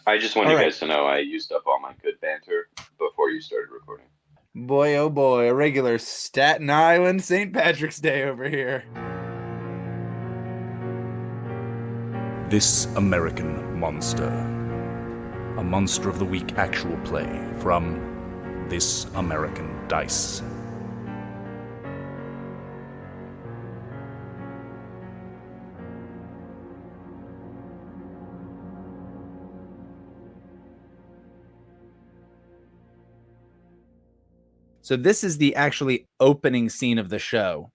I just want All you right. guys to know I used up all my good banter before you started recording. Boy, oh boy, a regular Staten Island St. Patrick's Day over here. This American Monster. A Monster of the Week actual play from This American Dice. So this is the actually opening scene of the show,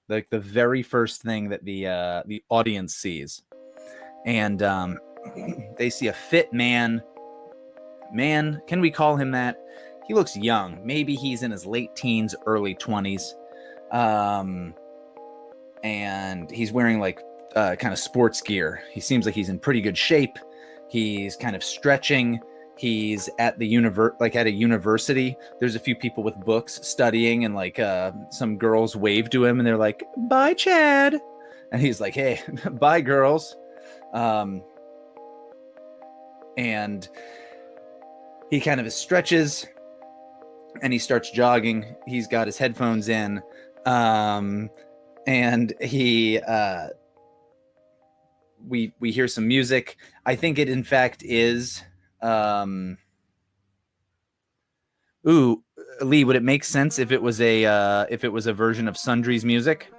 like the very first thing that the audience sees, and they see a fit man. Man, can we call him that? He looks young. Maybe he's in his late teens, early 20s, and he's wearing like kind of sports gear. He seems like he's in pretty good shape. He's kind of stretching. He's at the at a university. There's a few people with books studying, and like some girls wave to him, and they're like, "Bye, Chad," and he's like, "Hey, bye, girls," and he kind of stretches, and he starts jogging. He's got his headphones in, and he we hear some music. I think it in fact is. Leigh, would it make sense if it was a version of Sundry's music?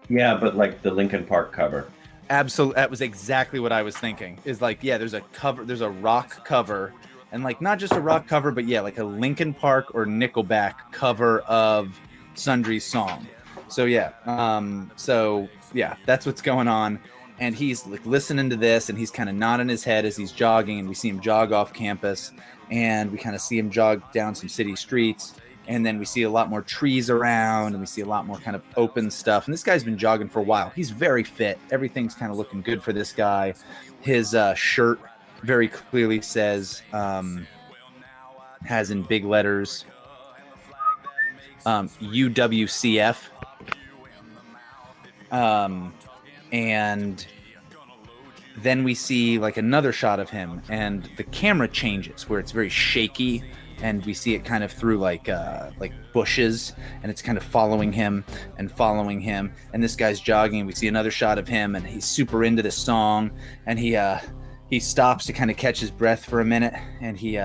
Yeah, but like the Linkin Park cover. Absolutely, that was exactly what I was thinking. Is like, yeah, there's a rock cover, and like not just a rock cover, but yeah, like a Linkin Park or Nickelback cover of Sundry's song. So yeah, that's what's going on. And he's like listening to this, and he's kind of nodding his head as he's jogging, and we see him jog off campus, and we kind of see him jog down some city streets, and then we see a lot more trees around, and we see a lot more kind of open stuff. And this guy's been jogging for a while. He's very fit. Everything's kind of looking good for this guy. His shirt very clearly says, has in big letters, UWCF. And then we see like another shot of him, and the camera changes where it's very shaky, and we see it kind of through like bushes, and it's kind of following him, and this guy's jogging, and we see another shot of him, and he's super into this song, and he stops to kind of catch his breath for a minute, and he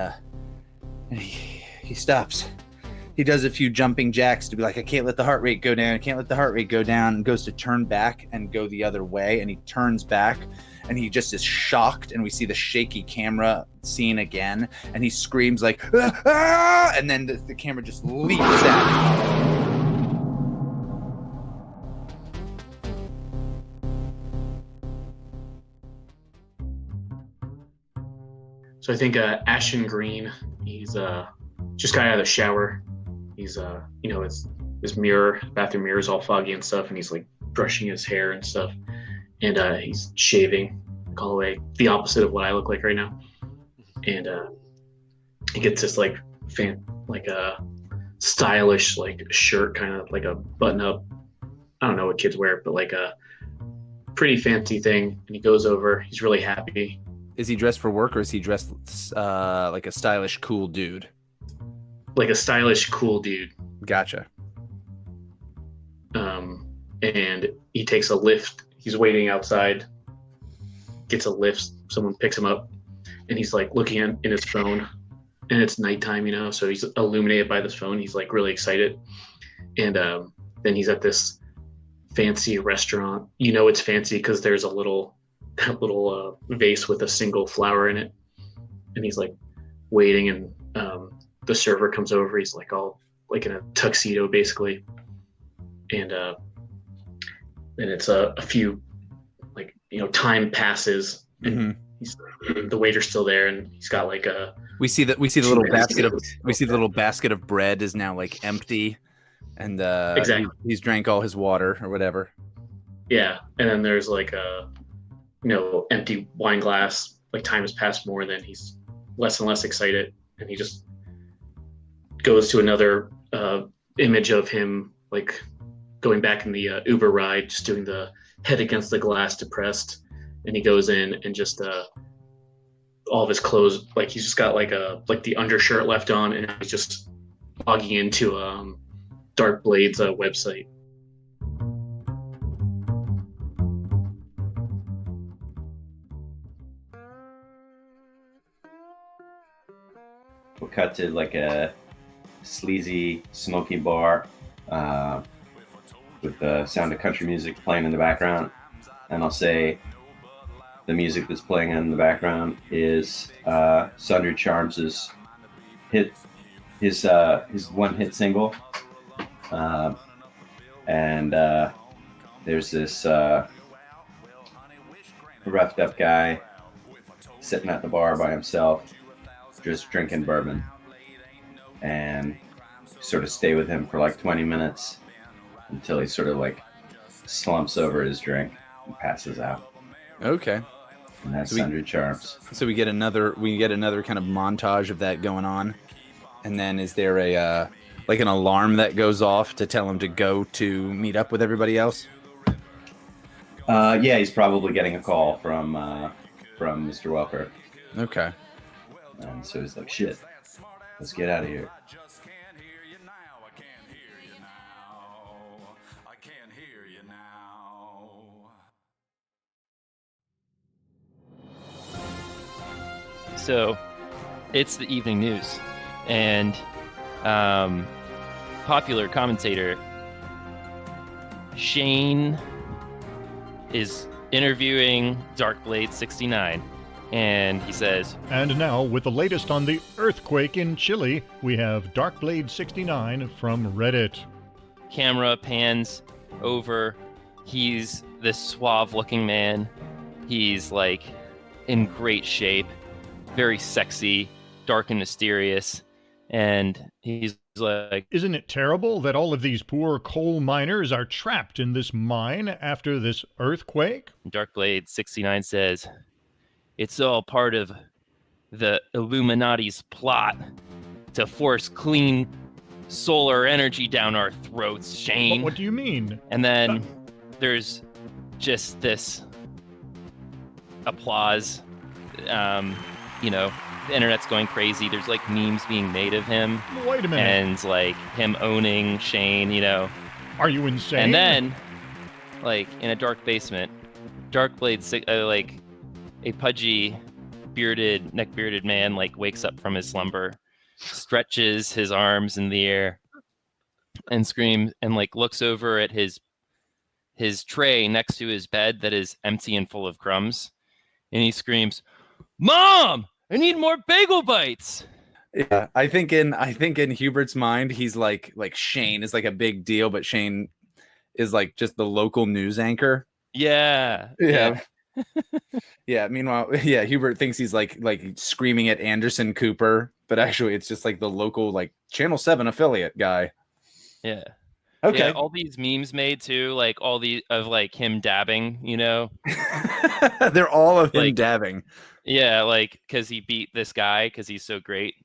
stops. He does a few jumping jacks to be like, I can't let the heart rate go down. And goes to turn back and go the other way. And he turns back, and he just is shocked. And we see the shaky camera scene again. And he screams like, ah, ah! And then the camera just leaps out. So I think Ashton Greene, he's just got out of the shower. He's his bathroom mirror is all foggy and stuff, and he's like brushing his hair and stuff, and he's shaving all the way the opposite of what I look like right now. And he gets this like a stylish like shirt, kind of like a button up. I don't know what kids wear, but like a pretty fancy thing. And he goes over. He's really happy. Is he dressed for work, or is he dressed like a stylish, cool dude? Like a stylish, cool dude. Gotcha. And he takes a lift. He's waiting outside, gets a lift. Someone picks him up, and he's like looking in his phone, and it's nighttime, so he's illuminated by this phone. He's like really excited. And then he's at this fancy restaurant. It's fancy because there's a little vase with a single flower in it. And he's like waiting, and the server comes over. He's like all like in a tuxedo basically, and it's a few like time passes, and the waiter's still there, and he's got like a we see the little basket of bread is now like empty, and exactly. he's drank all his water or whatever. Yeah, and then there's like a empty wine glass. Like time has passed more, then he's less and less excited, and he just goes to another image of him like going back in the Uber ride, just doing the head against the glass, depressed. And he goes in and just all of his clothes, like he's just got like the undershirt left on, and he's just logging into Dark Blade's website. We'll cut to like a sleazy, smoky bar with the sound of country music playing in the background. And I'll say the music that's playing in the background is Sundry Charms' his one hit single. And there's this roughed up guy sitting at the bar by himself, just drinking bourbon, and sort of stay with him for like 20 minutes until he sort of like slumps over his drink and passes out. Okay. And that's Sundry Charms. So we get another kind of montage of that going on, and then is there a like an alarm that goes off to tell him to go to meet up with everybody else? Yeah, he's probably getting a call from Mr. Welker. Okay. And so he's like, shit, let's get out of here. So it's the evening news, and popular commentator Shane is interviewing Darkblade 69, and he says, And now, with the latest on the earthquake in Chile, we have Darkblade 69 from Reddit. Camera pans over. He's this suave-looking man. He's like in great shape, very sexy, dark and mysterious, and he's like, Isn't it terrible that all of these poor coal miners are trapped in this mine after this earthquake? Darkblade 69 says, it's all part of the Illuminati's plot to force clean solar energy down our throats, Shane. What do you mean? And then there's just this applause. The internet's going crazy. There's like memes being made of him. Wait a minute. And like him owning Shane, Are you insane? And then, like in a dark basement, Darkblade, like a pudgy, neck-bearded man, like wakes up from his slumber, stretches his arms in the air, and screams, and like looks over at his tray next to his bed that is empty and full of crumbs, and he screams, "Mom, I need more bagel bites!" Yeah, I think in Hubert's mind, he's like Shane is like a big deal, but Shane is like just the local news anchor. Yeah. Yeah. Meanwhile, yeah, Hubert thinks he's like screaming at Anderson Cooper, but actually it's just like the local like Channel 7 affiliate guy. Yeah. Okay. Yeah, all these memes made too, like all the of like him dabbing, They're all of him Like- dabbing. Yeah, like because he beat this guy because he's so great.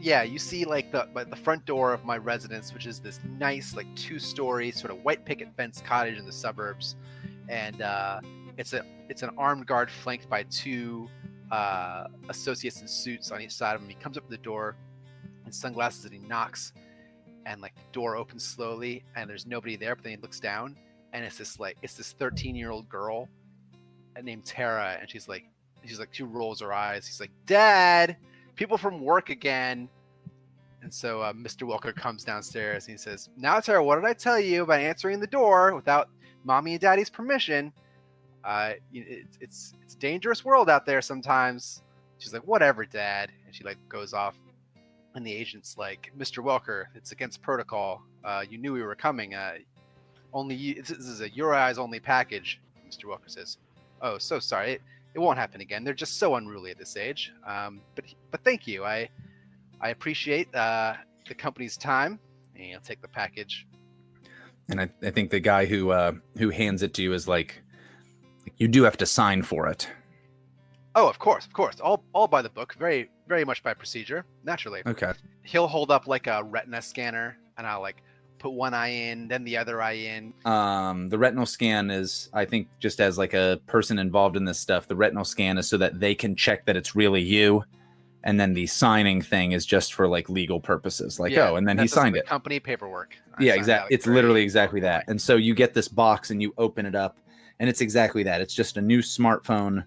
Yeah, you see like the front door of my residence, which is this nice like 2-story sort of white picket fence cottage in the suburbs, and it's an armed guard flanked by 2 associates in suits on each side of him. He comes up to the door in sunglasses and he knocks, and like the door opens slowly and there's nobody there, but then he looks down and it's this 13-year-old girl named Tara, and she's like she rolls her eyes. He's like, "Dad, people from work again." And so Mr. Welker comes downstairs and he says, "Now, Tara, what did I tell you about answering the door without mommy and daddy's permission? It's a dangerous world out there sometimes." She's like, "Whatever, Dad." And she like goes off, and the agent's like, "Mr. Welker, it's against protocol. You knew we were coming. Only you. This is a your eyes only package." Mr. Welker says, "Oh, so sorry. It won't happen again. They're just so unruly at this age. But thank you. I appreciate the company's time." And he'll take the package. And I think the guy who hands it to you is like you do have to sign for it. Oh, of course. All by the book. Very, very much by procedure. Naturally. Okay. He'll hold up like a retina scanner, and I'll like put one eye in, then the other eye in. The retinal scan is, I think, just as like a person involved in this stuff, the retinal scan is so that they can check that it's really you. And then the signing thing is just for like legal purposes. Like, Yeah, and then he that's just signed the it. company paperwork. I Yeah, signed exactly. that It's very literally exactly long that. way. And so you get this box and you open it up and it's exactly that. It's just a new smartphone.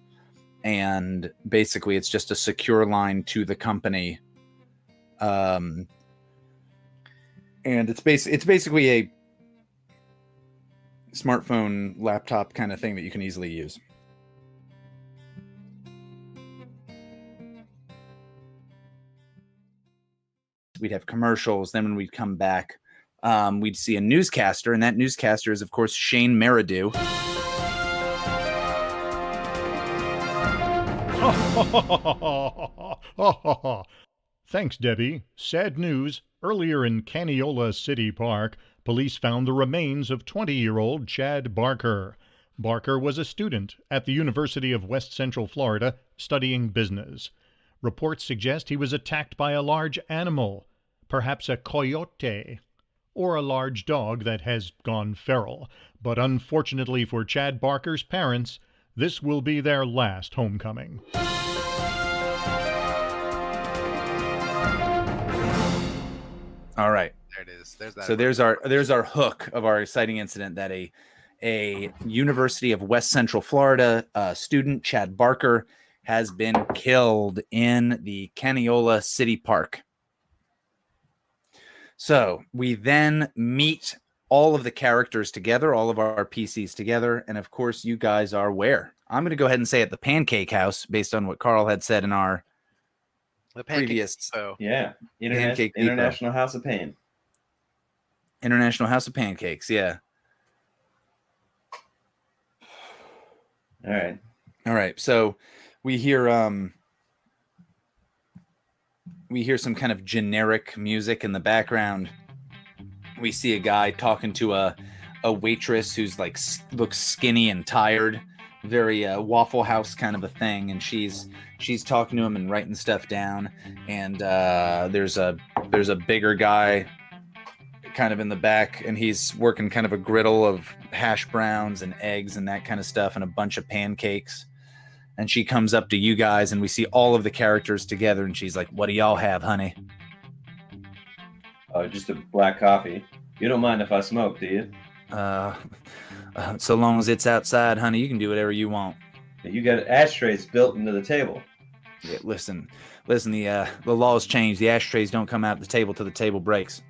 And basically it's just a secure line to the company. And it's basically a smartphone laptop kind of thing that you can easily use. We'd have commercials. Then when we'd come back, we'd see a newscaster, and that newscaster is, of course, Shane Meridew. Thanks, Debbie. Sad news. Earlier in Caniola City Park, police found the remains of 20-year-old Chad Barker. Barker was a student at the University of West Central Florida studying business. Reports suggest he was attacked by a large animal, perhaps a coyote, or a large dog that has gone feral. But unfortunately for Chad Barker's parents, this will be their last homecoming. All right. There it is. There's that. So there's our hook of our exciting incident that a University of West Central Florida student, Chad Barker, has been killed in the Caniola City Park. So we then meet all of the characters together, all of our PCs together, and of course you guys are where? I'm going to go ahead and say at the Pancake House, based on what Carl had said in our previous. So Yeah. Pancake International House of Pain. International House of Pancakes, yeah. All right. So we hear some kind of generic music in the background. We see a guy talking to a waitress who's like looks skinny and tired, very Waffle House kind of a thing, and she's talking to him and writing stuff down. And there's a bigger guy kind of in the back, and he's working kind of a griddle of hash browns and eggs and that kind of stuff and a bunch of pancakes. And she comes up to you guys, and we see all of the characters together, and she's like, "What do y'all have, honey?" Oh, just a black coffee. You don't mind if I smoke, do you? So long as it's outside, honey, you can do whatever you want. You got ashtrays built into the table. Yeah, listen. The laws change. The ashtrays don't come out the table till the table breaks.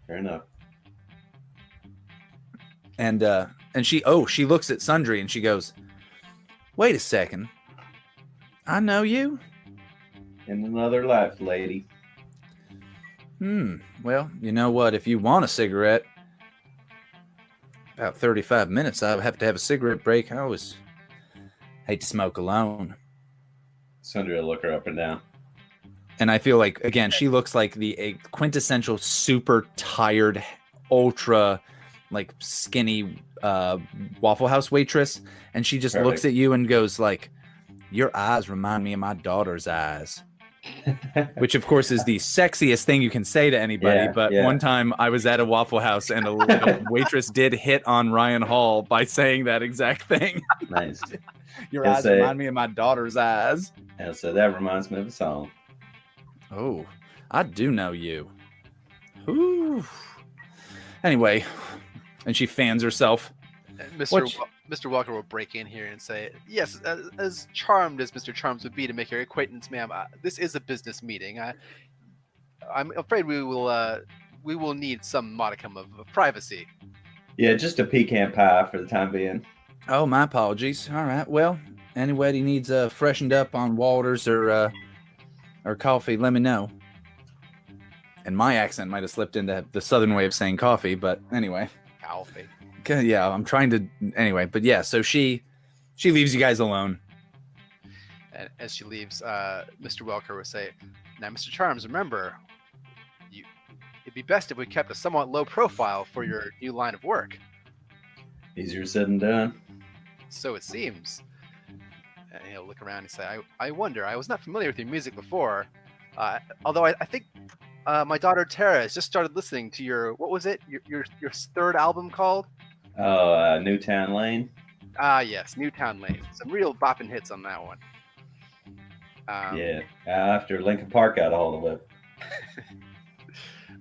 Fair enough. And she looks at Sundry and she goes, "Wait a second. I know you." In another life, lady. Well, you know what? If you want a cigarette, about 35 minutes, I'll have to have a cigarette break. I always hate to smoke alone. Sundry will look her up and down. And I feel like, again, she looks like the quintessential super tired, ultra, like skinny Waffle House waitress. And she just Perfect. looks at you and goes like, "Your eyes remind me of my daughter's eyes." Which, of course, is the sexiest thing you can say to anybody. Yeah, but yeah. one time I was at a Waffle House and a waitress did hit on Ryan Hall by saying that exact thing. Nice. Your He'll eyes say- remind me of my daughter's eyes. And so that reminds me of a song. Oh, I do know you. Ooh. Anyway, and she fans herself. Mr. Welker will break in here and say, "Yes, as charmed as Mr. Charms would be to make your acquaintance, ma'am, this is a business meeting. I'm afraid we will need some modicum of privacy." Yeah, just a pecan pie for the time being. Oh, my apologies. All right. Well, anybody needs freshened up on waters or coffee, let me know. And my accent might have slipped into the southern way of saying coffee, but anyway. Coffee. Yeah, I'm trying to anyway, but yeah, so she leaves you guys alone. And as she leaves, Mr. Welker will say, "Now, Mr. Charms, remember, it'd be best if we kept a somewhat low profile for your new line of work." Easier said than done. "So it seems." And he'll look around and say, I wonder, I was not familiar with your music before, although I think My daughter Tara has just started listening to your, what was it? Your third album called? Oh, Newtown Lane. Ah, yes, Newtown Lane. Some real bopping hits on that one. Yeah, after Lincoln Park got a hold of it.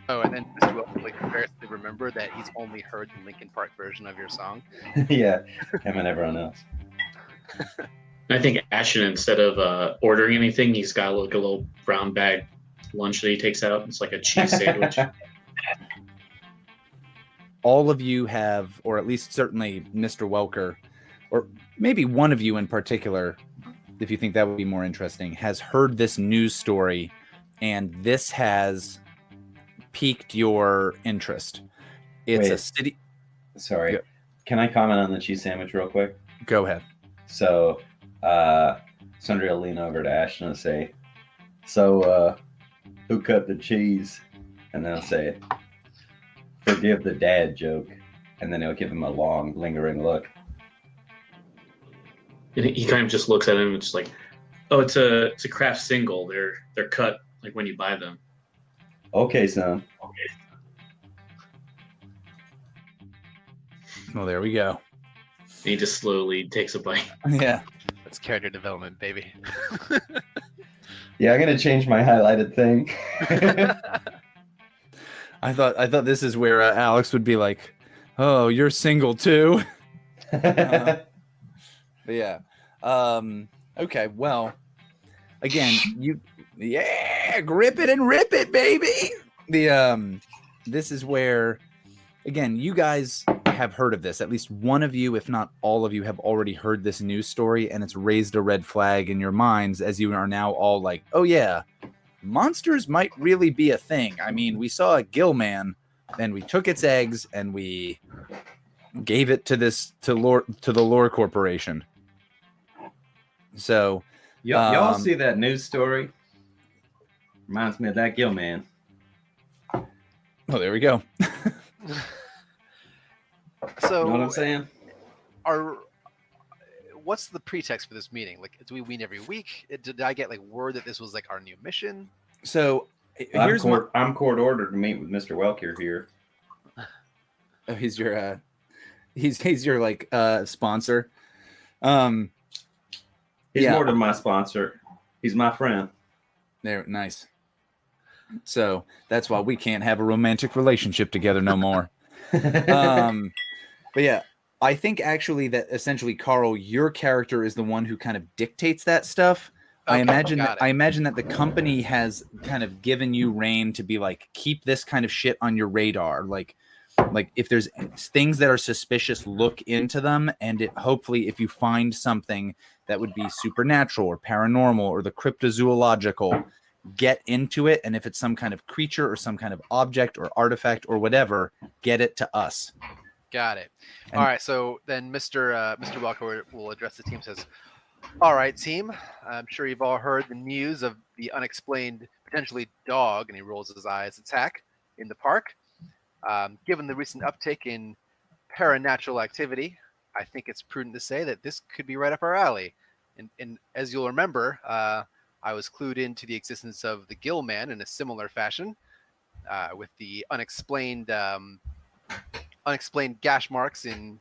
Oh, and then Mr. Welker like embarrassingly remember that he's only heard the Linkin Park version of your song. Yeah, him and everyone else. I think Ashton, instead of ordering anything, he's got like a little brown bag lunch that he takes out. It's like a cheese sandwich. All of you have, or at least certainly Mr. Welker, or maybe one of you in particular, if you think that would be more interesting, has heard this news story, and this has piqued your interest. It's a city. Sorry. Go. Can I comment on the cheese sandwich real quick? Go ahead. So, Sundry will lean over to Ashton and say, "So, who cut the cheese?" And then I'll say, "Forgive the dad joke." And then he'll give him a long, lingering look. And he kind of just looks at him and just like, "Oh, it's a craft single. They're cut like when you buy them." Okay, son. Well, there we go. And he just slowly takes a bite. Yeah. That's character development, baby. Yeah, I'm gonna change my highlighted thing. I thought this is where Alex would be like, "Oh, you're single too." But yeah. Okay. Well, again, grip it and rip it, baby. This is where, again, you guys have heard of this. At least one of you, if not all of you, have already heard this news story, and it's raised a red flag in your minds as you are now all like, "Oh yeah, monsters might really be a thing. I mean, we saw a gill man, and we took its eggs and we gave it to the Lore Corporation." So, y'all see that news story? Reminds me of that gill man. oh, there we go. So, You know what I'm saying? What's the pretext for this meeting? Like, do we meet every week? Did I get like word that this was like our new mission? So I'm court ordered to meet with Mr. Welker here. Oh, he's your like sponsor. He's more than my sponsor. He's my friend. There, nice. So that's why we can't have a romantic relationship together no more. But yeah, I think actually that essentially, Carl, your character is the one who kind of dictates that stuff. Okay, I imagine that the company has kind of given you reign to be like, keep this kind of shit on your radar. Like if there's things that are suspicious, look into them, and hopefully if you find something that would be supernatural or paranormal or the cryptozoological, get into it. And if it's some kind of creature or some kind of object or artifact or whatever, get it to us. Got it. All right. So then Mr. Welker will address the team. Says, "All right, team. I'm sure you've all heard the news of the unexplained, potentially dog," and he rolls his eyes, "attack in the park. Given the recent uptick in paranatural activity, I think it's prudent to say that this could be right up our alley. And as you'll remember, I was clued into the existence of the Gill Man in a similar fashion, with the unexplained gash marks in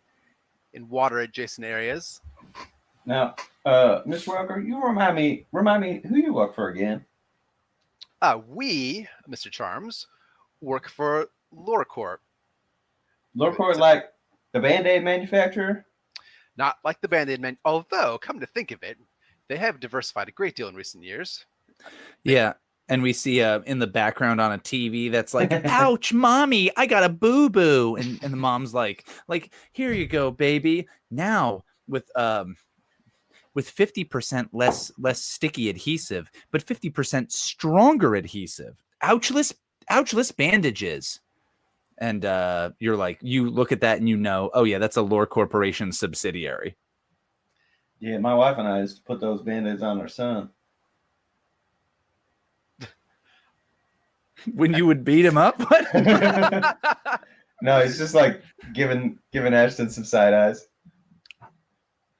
water adjacent areas." Now, Mr. Welker, you remind me who you work for again? We, Mr. Charms, work for LoreCorp. LoreCorp, like the Band-Aid manufacturer? Not like the Band-Aid man, although, come to think of it, they have diversified a great deal in recent years. Yeah. And we see in the background on a TV that's like, "Ouch, mommy, I got a boo-boo." And the mom's like, "Here you go, baby. Now with 50% less sticky adhesive, but 50% stronger adhesive. Ouchless bandages." And you're like, you look at that and you know, oh yeah, that's a Lore Corporation subsidiary. Yeah, my wife and I used to put those Band-Aids on our son. When you would beat him up? No, it's just like giving Ashton some side eyes.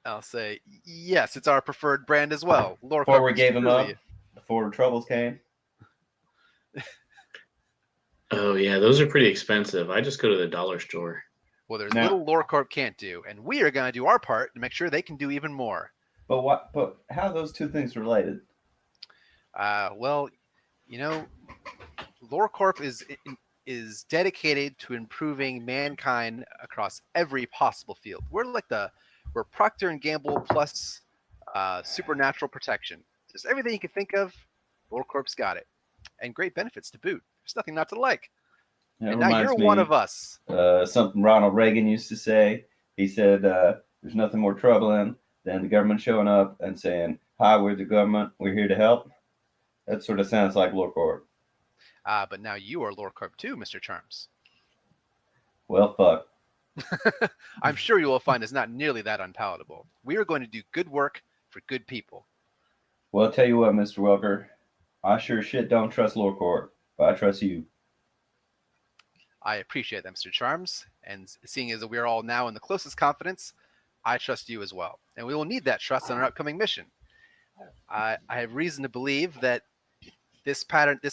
I'll say, yes, it's our preferred brand as well. LoreCorp Before we gave him up, really... before the troubles came. Oh yeah, those are pretty expensive. I just go to the dollar store. Well, there's Now- little LoreCorp can't do, and we are going to do our part to make sure they can do even more. But what? But how are those two things related? Well, you know, LoreCorp is dedicated to improving mankind across every possible field. We're Procter and Gamble plus supernatural protection. Just everything you can think of, LoreCorp's got it, and great benefits to boot. There's nothing not to like. It And now reminds you're me, one of us. Something Ronald Reagan used to say. He said, "There's nothing more troubling than the government showing up and saying, 'Hi, we're the government. We're here to help.'" That sort of sounds like LoreCorp. But now you are LoreCorp too, Mr. Charms. Well, fuck. I'm sure you will find it's not nearly that unpalatable. We are going to do good work for good people. Well, I'll tell you what, Mr. Welker. I sure shit don't trust LoreCorp, but I trust you. I appreciate that, Mr. Charms. And seeing as we are all now in the closest confidence, I trust you as well. And we will need that trust on our upcoming mission. I have reason to believe that this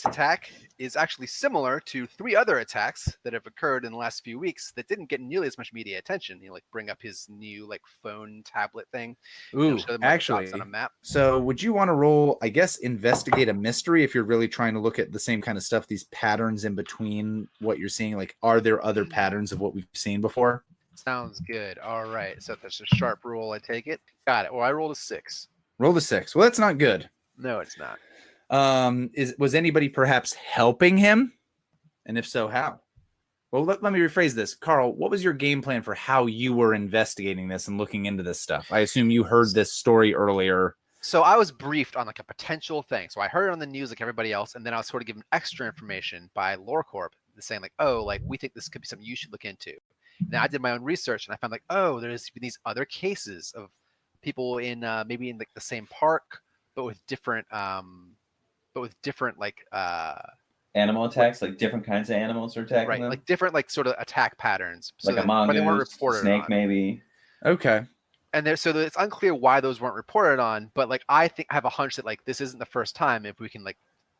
attack is actually similar to 3 other attacks that have occurred in the last few weeks that didn't get nearly as much media attention. Like bring up his new phone tablet thing. Ooh, show them, actually, dots on a map. so would you want to roll, I guess, investigate a mystery if you're really trying to look at the same kind of stuff, these patterns in between what you're seeing? Like, are there other patterns of what we've seen before? Sounds good. All right. So that's a sharp roll, I take it. Got it. Well, I rolled a 6. Roll the 6. Well, that's not good. No, it's not. Was anybody perhaps helping him? And if so, how? Well, let me rephrase this. Carl, what was your game plan for how you were investigating this and looking into this stuff? I assume you heard this story earlier. So I was briefed on a potential thing. So I heard it on the news like everybody else, and then I was sort of given extra information by LoreCorp saying we think this could be something you should look into. Now I did my own research and I found there's been these other cases of people in maybe in the same park, but with different Animal attacks, like different kinds of animals are attacking them. like different sort of attack patterns. Like a but they weren't mongoose, reported snake, on. maybe. Okay. And it's unclear why those weren't reported on, but I have a hunch that this isn't the first time. If we can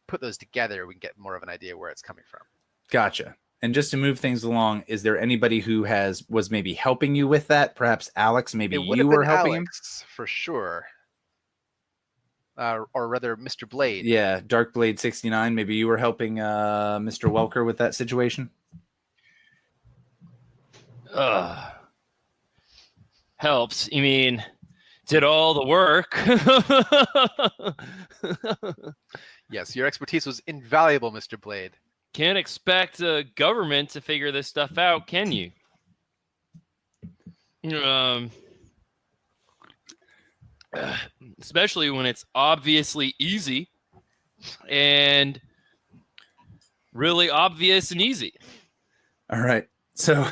put those together, we can get more of an idea where it's coming from. Gotcha. And just to move things along, is there anybody who was maybe helping you with that? Perhaps Alex, maybe you were helping Alex, for sure. Or rather, Mr. Blade. him? Yeah, Dark Blade 69. Maybe you were helping Mr. Welker with that situation? Helps. You mean, did all the work? Yes, your expertise was invaluable, Mr. Blade. Can't expect a government to figure this stuff out, can you? Especially when it's obviously easy and really obvious and easy. All right. So,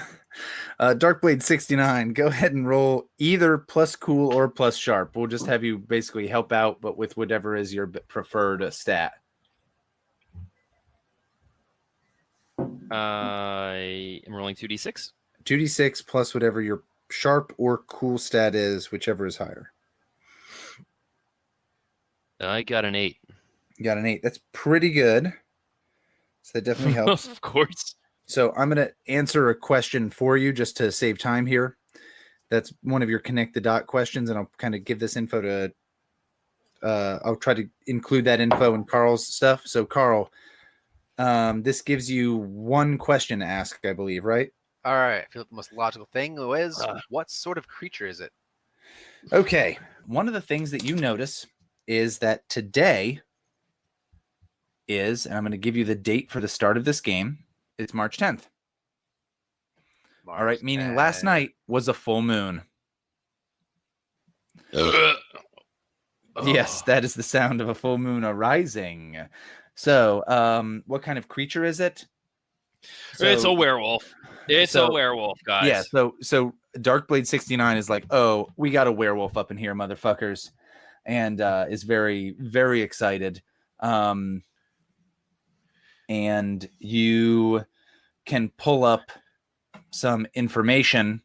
Darkblade 69, go ahead and roll either plus cool or plus sharp. We'll just have you basically help out, but with whatever is your preferred stat. I am rolling 2d6. 2d6 plus whatever your sharp or cool stat is, whichever is higher. I got an 8. You got an 8. That's pretty good. So that definitely helps. Of course. So I'm going to answer a question for you just to save time here. That's one of your connect the dot questions, and I'll kind of give this info to I'll try to include that info in Carl's stuff. So Carl, this gives you one question to ask, I believe, right? All right. I feel like the most logical thing is what sort of creature is it? Okay. One of the things that you notice is that today is, and I'm going to give you the date for the start of this game. It's March 10th. All right. Meaning last night was a full moon. Yes, that is the sound of a full moon arising. So, what kind of creature is it? It's a werewolf. It's a werewolf, guys. Yeah. So Darkblade 69 is like, oh, we got a werewolf up in here, motherfuckers, and is very, very excited. And you can pull up some information.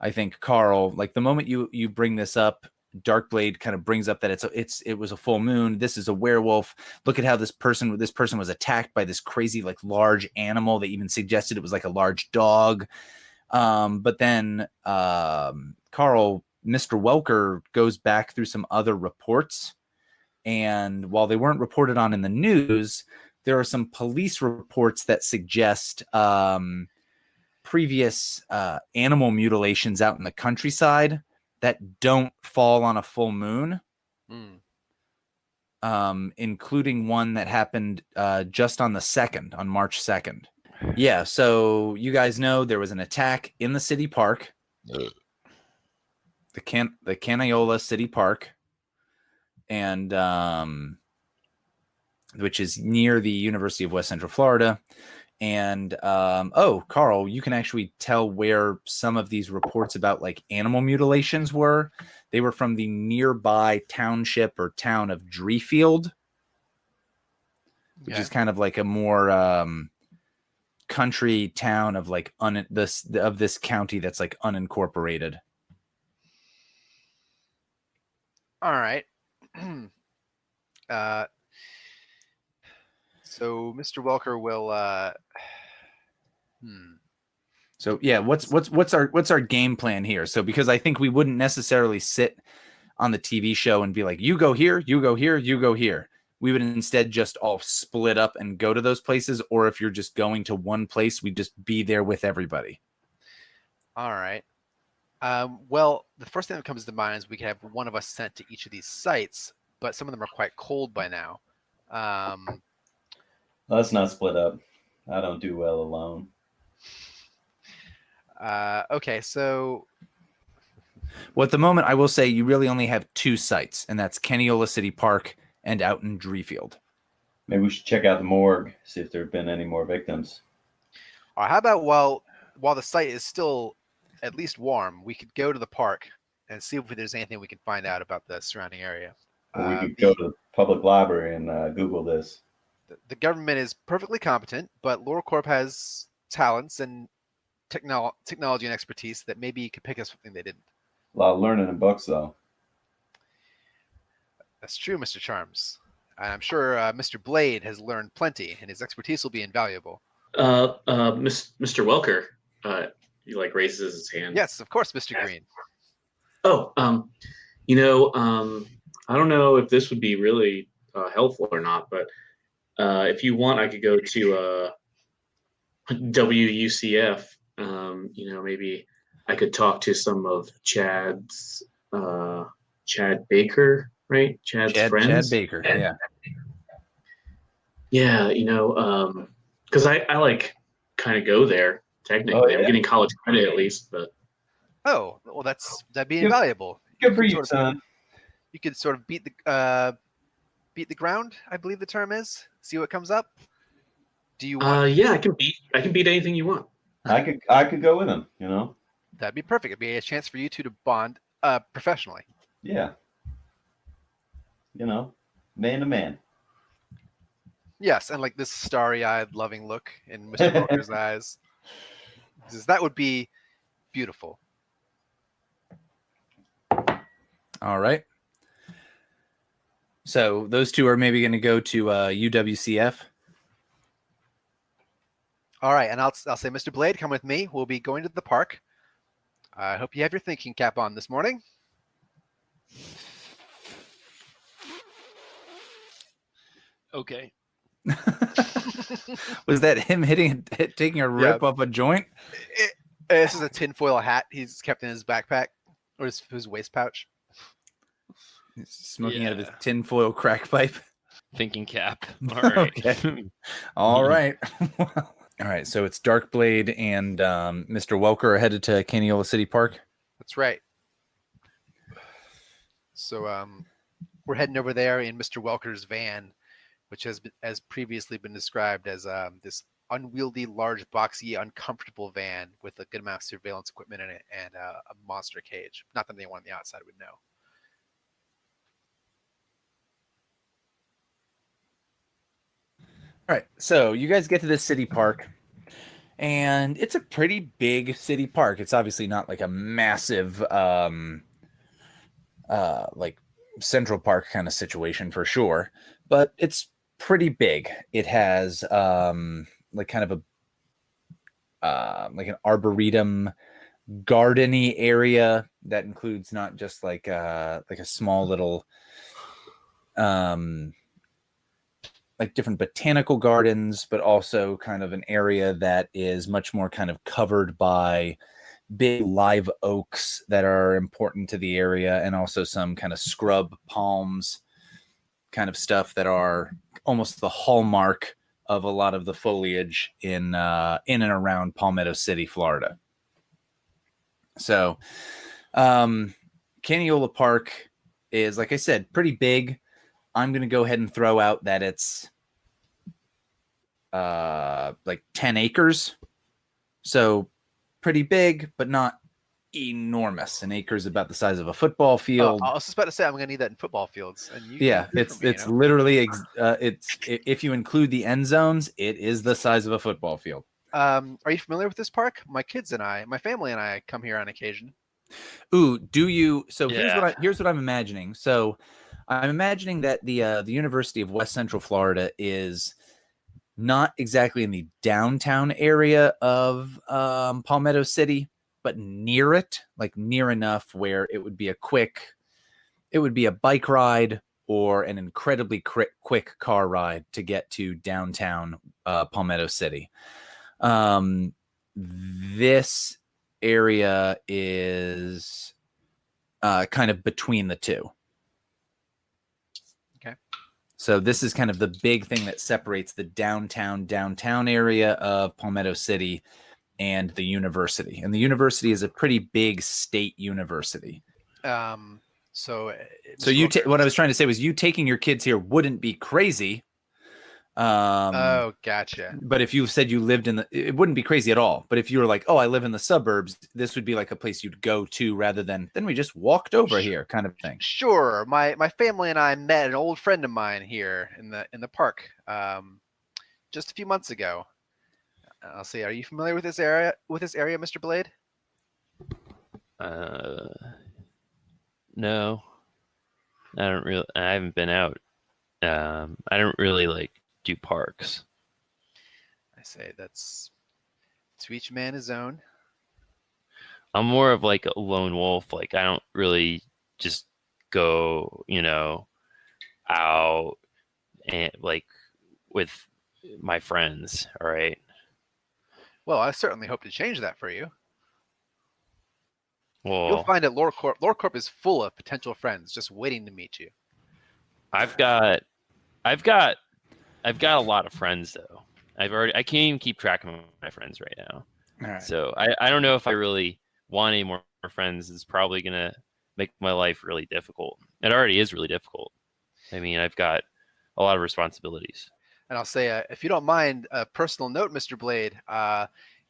I think, Carl, like the moment you bring this up, Darkblade kind of brings up that it was a full moon. This is a werewolf. Look at how this person was attacked by this crazy like large animal. They even suggested it was like a large dog. But then Carl, Mr. Welker goes back through some other reports, and while they weren't reported on in the news, there are some police reports that suggest previous animal mutilations out in the countryside that don't fall on a full moon, including one that happened just on March 2nd. Yeah, so you guys know there was an attack in the city park, the Canayola City Park, and which is near the University of West Central Florida. And Carl, you can actually tell where some of these reports about like animal mutilations were. They were from the nearby township or town of Driefield, which is kind of like a more country town of like this county that's like unincorporated. All right. So Mr. Welker will. So yeah, what's our game plan here? So because I think we wouldn't necessarily sit on the TV show and be like, you go here, you go here, you go here. We would instead just all split up and go to those places. Or if you're just going to one place, we just be there with everybody. All right. Well, the first thing that comes to mind is we could have one of us sent to each of these sites, but some of them are quite cold by now. Let's not split up. I don't do well alone. Okay, so... Well, at the moment, I will say you really only have two sites, and that's Canayola City Park and out in Driefield. Maybe we should check out the morgue, see if there have been any more victims. All right, how about while the site is still at least warm, we could go to the park and see if there's anything we can find out about the surrounding area. Or we could go to the public library and Google this. The government is perfectly competent, but LoreCorp has talents and technology and expertise that maybe could pick us something they didn't. A lot of learning in books, though. That's true, Mr. Charms. I'm sure Mr. Blade has learned plenty, and his expertise will be invaluable. Mr. Welker, he like raises his hand. Yes, of course, Mr. Greene. Oh, I don't know if this would be really helpful or not, but if you want, I could go to WUCF. Maybe I could talk to some of Chad Baker, right? Chad's friends. Chad Baker, yeah. Yeah, because I like kind of go there technically. Oh, yeah? I'm getting college credit at least, but Oh, well, that'd be invaluable. Good for you, son. You could sort of beat the ground, I believe the term is. See what comes up. Do you want? Yeah, I can beat anything you want. I could go with him. That'd be perfect. It'd be a chance for you two to bond professionally. Yeah. Man to man. Yes, and like this starry-eyed, loving look in Mr. Welker's eyes. That would be beautiful. All right. So those two are maybe going to go to UWCF. All right, and I'll say, Mr. Blade, come with me. We'll be going to the park. I hope you have your thinking cap on this morning. Okay. Was that him taking a rip off a joint? This is a tinfoil hat he's kept in his backpack or his waist pouch. He's smoking out of his tinfoil crack pipe. Thinking cap. All right. Okay. All right. All right. So it's Darkblade and Mr. Welker are headed to Canayola City Park. That's right. So we're heading over there in Mr. Welker's van, which has previously been described as this unwieldy, large, boxy, uncomfortable van with a good amount of surveillance equipment in it and a monster cage. Not that anyone on the outside would know. All right, so you guys get to this city park, and it's a pretty big city park. It's obviously not like a massive like Central Park kind of situation for sure, but it's pretty big. It has like kind of a like an arboretum gardeny area that includes not just like a small little like different botanical gardens, but also kind of an area that is much more kind of covered by big live oaks that are important to the area, and also some kind of scrub palms kind of stuff that are almost the hallmark of a lot of the foliage in and around Palmetto City, Florida. So Caniola Park is, like I said, pretty big. I'm going to go ahead and throw out that it's like 10 acres. So pretty big, but not enormous. An acre is about the size of a football field. I was just about to say I'm gonna need that in football fields. And you Yeah, it's literally it's if you include the end zones, it is the size of a football field. Are you familiar with this park? My kids and my family and I come here on occasion. Ooh, do you? So Yeah. here's what I'm imagining. So I'm imagining that the University of West Central Florida is not exactly in the downtown area of Palmetto City, but near it, like near enough where it would be a bike ride or an incredibly quick car ride to get to downtown Palmetto City. This area is kind of between the two. Okay. So this is kind of the big thing that separates the downtown area of Palmetto City and the university. And the university is a pretty big state university. So what I was trying to say was you taking your kids here wouldn't be crazy. Oh, gotcha. But if you said you lived it wouldn't be crazy at all. But if you were like, oh, I live in the suburbs, this would be like a place you'd go to rather than then we just walked over here kind of thing. Sure. My family and I met an old friend of mine here in the park just a few months ago. I'll see. Are you familiar with this area, Mr. Blade? No, I haven't been out. I don't really like do parks. I say that's to each man his own. I'm more of like a lone wolf. Like I don't really just go, out and like with my friends. All right. Well, I certainly hope to change that for you. Well, you'll find at LoreCorp. LoreCorp is full of potential friends just waiting to meet you. I've got a lot of friends though. I can't even keep track of my friends right now. All right. So I don't know if I really want any more friends. It's probably gonna make my life really difficult. It already is really difficult. I mean, I've got a lot of responsibilities. And I'll say, if you don't mind, a personal note, Mr. Blade.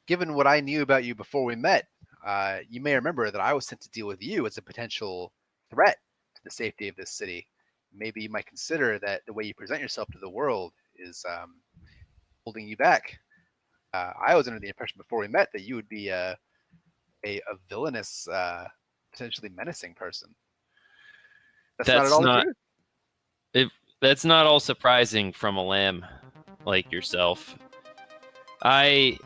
Given what I knew about you before we met, you may remember that I was sent to deal with you as a potential threat to the safety of this city. Maybe you might consider that the way you present yourself to the world is holding you back. I was under the impression before we met that you would be a villainous, potentially menacing person. That's not at all the truth. That's not all surprising from a lamb like yourself. I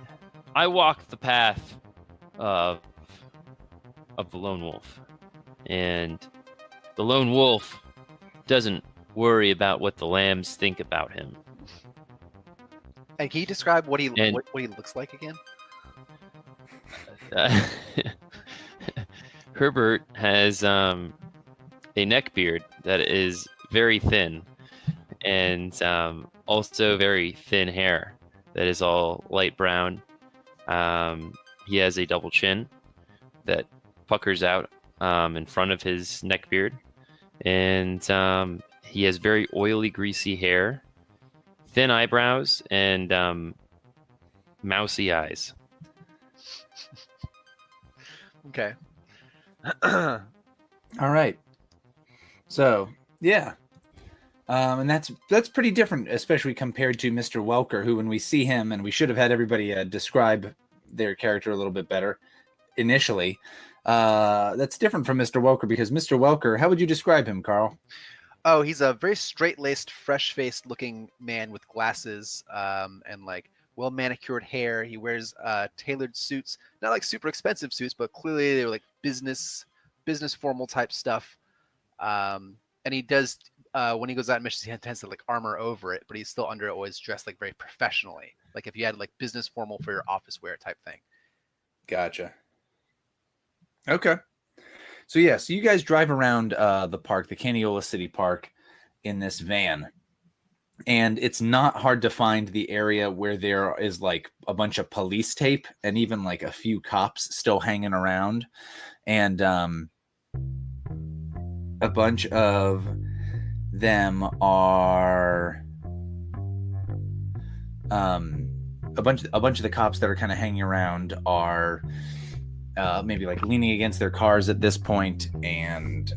walk the path of the lone wolf, and the lone wolf doesn't worry about what the lambs think about him. And can you describe what he looks like again? Herbert has a neck beard that is very thin, and also very thin hair that is all light brown. He has a double chin that puckers out in front of his neck beard, and he has very oily, greasy hair, thin eyebrows, and mousy eyes. Okay. All right. So yeah, and that's pretty different, especially compared to Mr. Welker, who, when we see him, and we should have had everybody describe their character a little bit better initially. That's different from Mr. Welker, because Mr. Welker, how would you describe him, Carl? Oh, he's a very straight-laced, fresh-faced looking man with glasses and like well manicured hair. He wears tailored suits, not like super expensive suits, but clearly they're like business formal type stuff. And he does when he goes out on missions, he tends to like armor over it, but he's still under it, always dressed like very professionally, like if you had like business formal for your office wear type thing. Gotcha. Okay. So you guys drive around the park, the Caniola City Park, in this van, and it's not hard to find the area where there is like a bunch of police tape and even like a few cops still hanging around, and a bunch of them are a bunch of the cops that are kind of hanging around are maybe like leaning against their cars at this point, and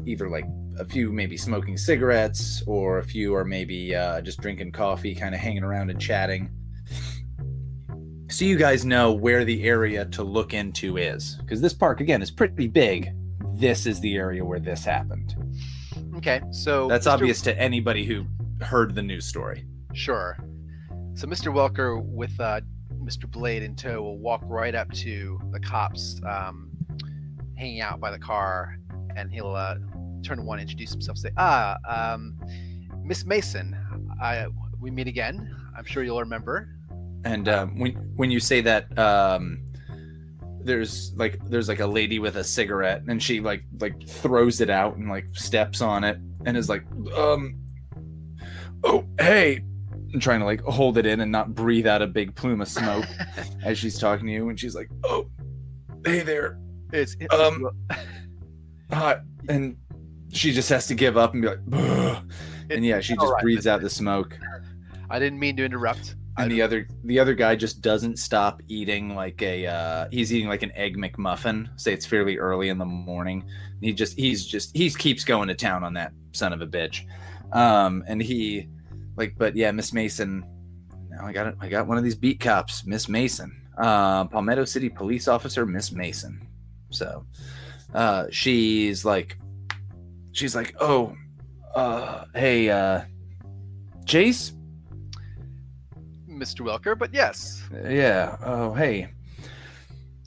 either like a few maybe smoking cigarettes, or a few are maybe just drinking coffee, kind of hanging around and chatting. So you guys know where the area to look into is, because this park again is pretty big. This is the area where this happened. Okay, so That's obvious to anybody who heard the news story. Sure. So Mr. Welker with Mr. Blade in tow will walk right up to the cops hanging out by the car, and he'll turn to one, introduce himself, say, Miss Mason, we meet again. I'm sure you'll remember. And when you say that, there's like a lady with a cigarette, and she like throws it out and like steps on it and is like, oh hey, and trying to like hold it in and not breathe out a big plume of smoke as she's talking to you, and she's like, oh hey there, It's hot, and she just has to give up and be like, ugh. And yeah, she just breathes out the smoke. I didn't mean to interrupt. And the other guy just doesn't stop eating like he's eating like an egg McMuffin. Say it's fairly early in the morning. He keeps going to town on that son of a bitch. And he but yeah, Miss Mason. Now I got one of these beat cops, Miss Mason. Palmetto City police officer, Miss Mason. So she's like, oh, hey, Chase. Mr. Welker, but yes. Yeah. Oh, hey.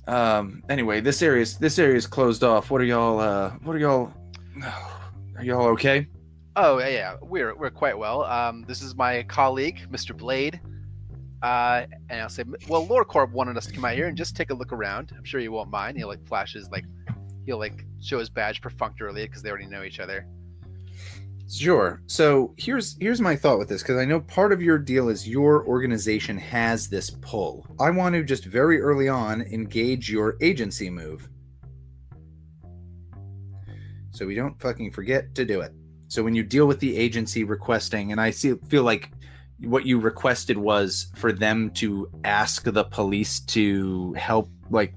Anyway, this area's closed off. Are y'all okay? Oh yeah, we're quite well. This is my colleague, Mr. Blade. And I'll say, well, LoreCorp wanted us to come out here and just take a look around. I'm sure you won't mind. He'll like flashes, like he'll like show his badge perfunctorily because they already know each other. Sure. So here's my thought with this, because I know part of your deal is your organization has this pull. I want to just very early on engage your agency move, so we don't fucking forget to do it. So when you deal with the agency requesting, and I feel like what you requested was for them to ask the police to help, like,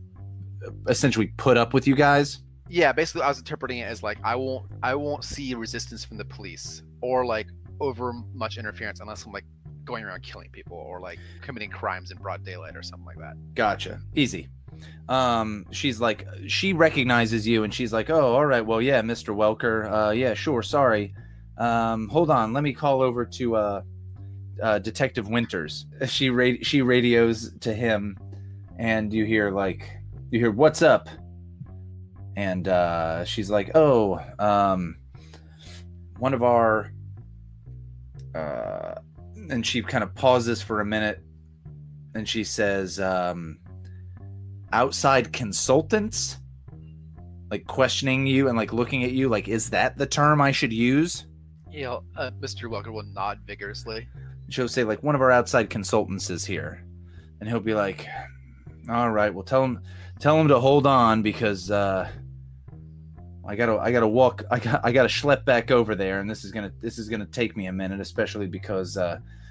essentially put up with you guys. Yeah, basically I was interpreting it as like I won't see resistance from the police or like over much interference unless I'm like going around killing people or like committing crimes in broad daylight or something like that. Gotcha. Easy. She's like, she recognizes you and she's like, oh, all right, well, yeah, Mr. Welker. Yeah, sure. Sorry. Hold on. Let me call over to Detective Winters. She radios to him, and you hear what's up? And she's like, oh, one of our and she kind of pauses for a minute, and she says, outside consultants, like questioning you and like looking at you, like, is that the term I should use? You know, Mr. Welker will nod vigorously. She'll say, like, one of our outside consultants is here, and he'll be like, all right, well, tell him to hold on, because I gotta walk. I gotta schlep back over there, and this is gonna take me a minute, especially because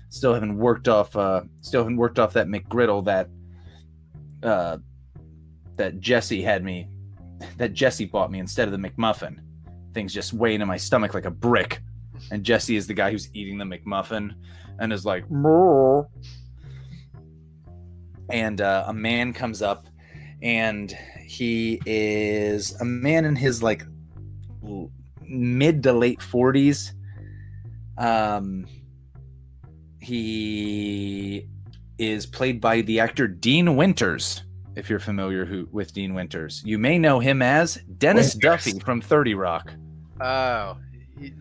still haven't worked off that McGriddle that Jesse bought me instead of the McMuffin. Thing's just weighing in my stomach like a brick, and Jesse is the guy who's eating the McMuffin and is like, Murr. And a man comes up, and He is a man in his like mid to late 40s. He is played by the actor Dean Winters. If you're familiar with Dean Winters, you may know him as Dennis Duffy from 30 Rock. Oh,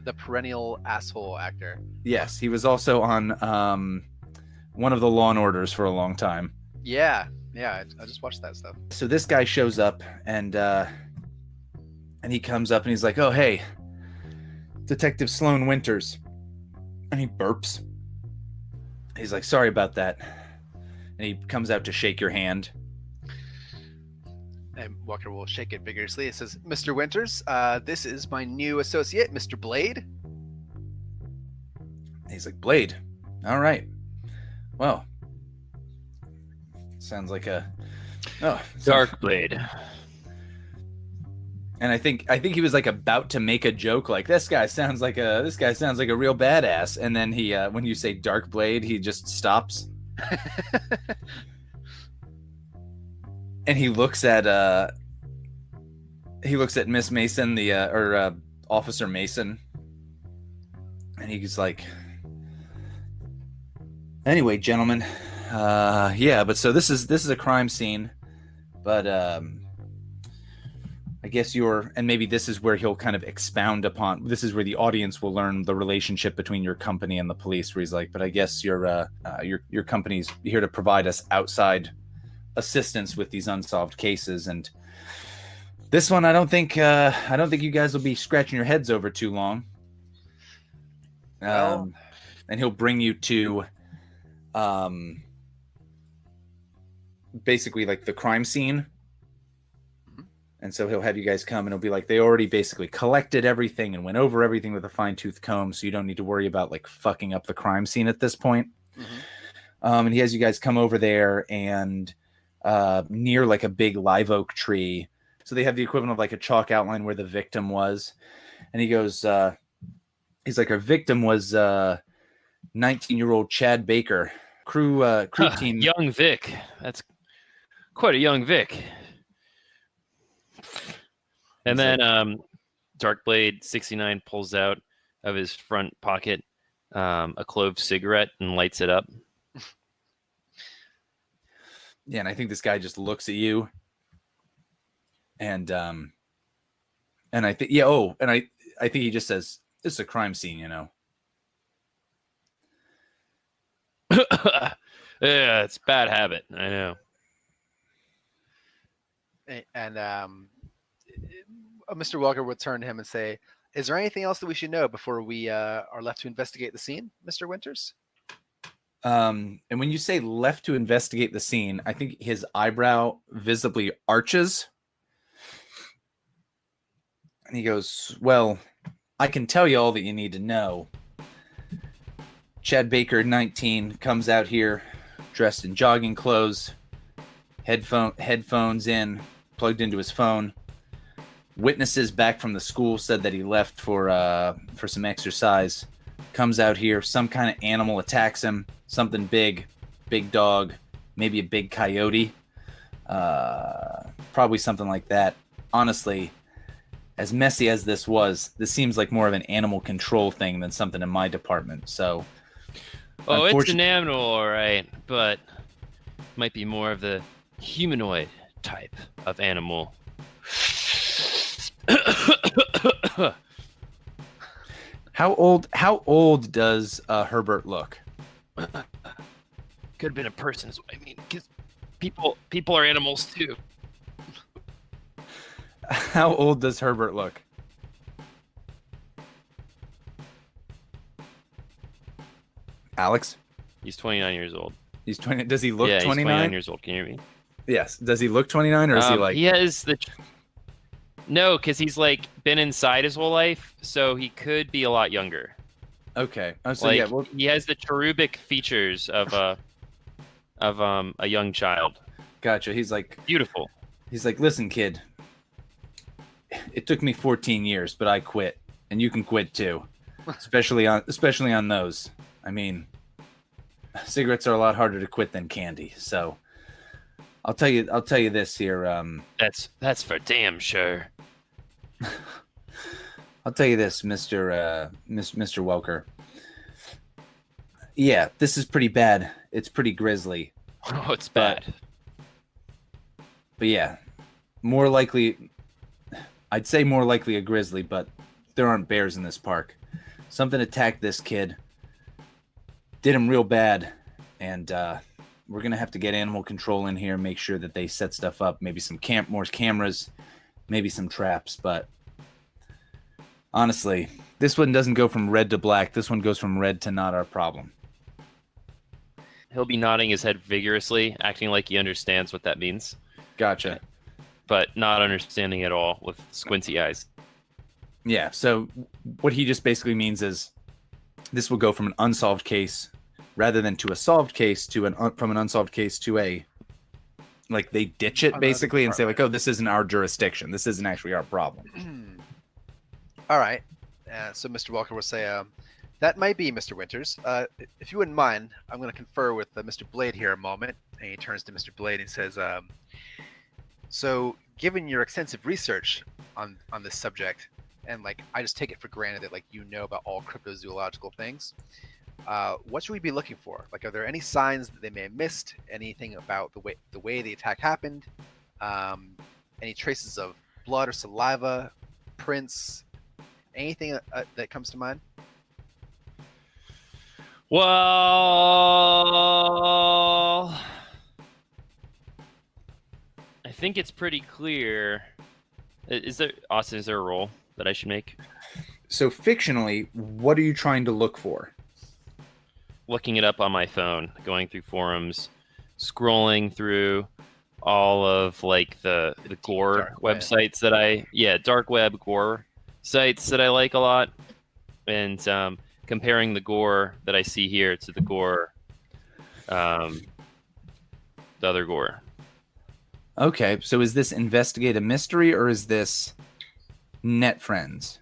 the perennial asshole actor. Yes, he was also on one of the Law and Orders for a long time. Yeah, I just watched that stuff. So this guy shows up and he comes up and he's like, "Oh, hey, Detective Sloan Winters," and he burps. He's like, "Sorry about that," and he comes out to shake your hand. And Welker will shake it vigorously. It says, "Mr. Winters, this is my new associate, Mr. Blade." And he's like, "Blade? All right. Well, sounds like a Dark Blade." And I think he was like about to make a joke like this guy sounds like a real badass, and then he when you say Dark Blade, he just stops. And he looks at Miss Mason, or Officer Mason, and he's like, "Anyway, gentlemen, yeah, but so this is a crime scene, but I guess and maybe this is where he'll kind of expound upon. This is where the audience will learn the relationship between your company and the police. Where he's like, but I guess your company's here to provide us outside assistance with these unsolved cases, and this one I don't think you guys will be scratching your heads over too long." Well, and he'll bring you to basically like the crime scene. And so he'll have you guys come and he'll be like, they already basically collected everything and went over everything with a fine-tooth comb, so you don't need to worry about like fucking up the crime scene at this point. And he has you guys come over there and near like a big live oak tree. So they have the equivalent of like a chalk outline where the victim was. And he goes, he's like, our victim was 19-year-old Chad Baker, crew team. Young Vic. That's quite a young Vic. And then Darkblade 69 pulls out of his front pocket a clove cigarette and lights it up. Yeah, and I think this guy just looks at you, and I think I think he just says, "This is a crime scene, you know." Yeah, it's a bad habit. I know. And Mr. Welker would turn to him and say, "Is there anything else that we should know before we are left to investigate the scene, Mr. Winters?" And when you say left to investigate the scene, I think his eyebrow visibly arches. And he goes, "Well, I can tell you all that you need to know. Chad Baker, 19, comes out here dressed in jogging clothes, headphones in, plugged into his phone. Witnesses back from the school said that he left for some exercise. Comes out here, some kind of animal attacks him, something big dog, maybe a big coyote, probably something like that. Honestly, as messy as this seems like more of an animal control thing than something in my department. So, it's an animal, all right, but might be more of the humanoid type of animal." How old does Herbert look? Could have been a person. I mean, because people are animals too. How old does Herbert look? Alex? He's 29 years old. He's 20. Does he look 29? He's 29 years old. Can you hear me? Yes. Does he look 29, or is he like? He has No, because he's like been inside his whole life, so he could be a lot younger. Okay. So like, yeah, well, he has the cherubic features of a young child. Gotcha. He's like beautiful. He's like, "Listen, kid. It took me 14 years, but I quit, and you can quit too, especially on those. I mean, cigarettes are a lot harder to quit than candy. So, I'll tell you this here. That's for damn sure. I'll tell you this, Mr. Welker. Yeah, this is pretty bad. It's pretty grisly. Oh, it's bad. But yeah, more likely, I'd say more likely a grizzly, but there aren't bears in this park. Something attacked this kid, did him real bad, and we're gonna have to get animal control in here, make sure that they set stuff up, maybe some more cameras, maybe some traps. But honestly, this one doesn't go from red to black. This one goes from red to not our problem. He'll be nodding his head vigorously, acting like he understands what that means, Gotcha. but not understanding at all with squinty eyes. Yeah, so what he just basically means is this will go from an unsolved case rather than to a solved case to from an unsolved case to a, like, they ditch it Another basically and say like, department. oh, this isn't our jurisdiction. This isn't actually our problem. All right. So Mr. Welker will say, that might be, Mr. Winters. If you wouldn't mind, I'm going to confer with Mr. Blade here a moment. And he turns to Mr. Blade and says, so given your extensive research on this subject, and like I just take it for granted that like you know about all cryptozoological things, what should we be looking for? Like, are there any signs that they may have missed? Anything about the way the attack happened? Any traces of blood or saliva, prints, anything that comes to mind? Well, I think it's pretty clear. Is there a roll that I should make? So fictionally, what are you trying to look for? Looking it up on my phone, going through forums, scrolling through all of like the gore dark web. websites that dark web gore sites that I like a lot, and comparing the gore that I see here to the gore, the other gore. Okay, so is this investigate a mystery or is this net friends?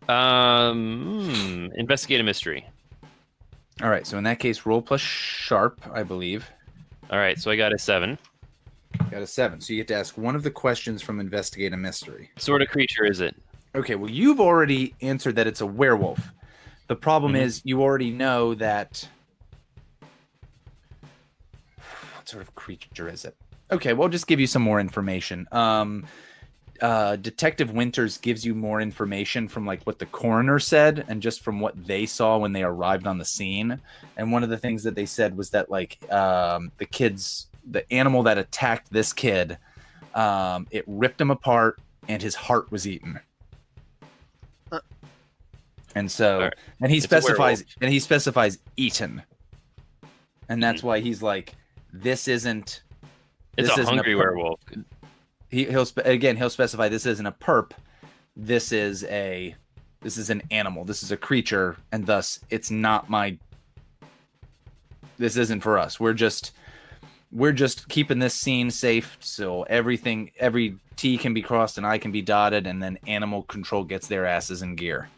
Investigate a mystery. All right, so in that case, roll plus sharp, I believe. All right, so I got a 7. Got a 7. So you get to ask one of the questions from investigate a mystery. What sort of creature is it? Okay, well, you've already answered that it's a werewolf. The problem is you already know that... What sort of creature is it? Okay, well, I'll just give you some more information. Detective Winters gives you more information from like what the coroner said and just from what they saw when they arrived on the scene. And one of the things that they said was that like the animal that attacked this kid, it ripped him apart and his heart was eaten. And so, Right. and he It's a specifies eaten. And that's why he's like, this isn't. It's this a isn't hungry perp. werewolf. He'll specify this isn't a perp. This is an animal. This is a creature, and thus it's not my. This isn't for us. We're just keeping this scene safe, so every T can be crossed and I can be dotted, and then animal control gets their asses in gear.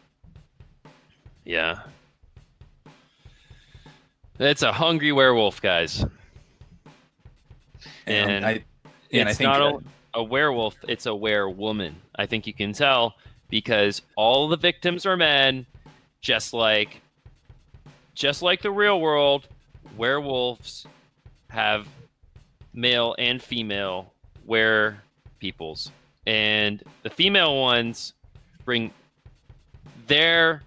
Yeah. It's a hungry werewolf, guys. And I it's think not a werewolf, it's a werewoman. I think you can tell because all the victims are men, just like the real world. Werewolves have male and female were peoples, and the female ones bring their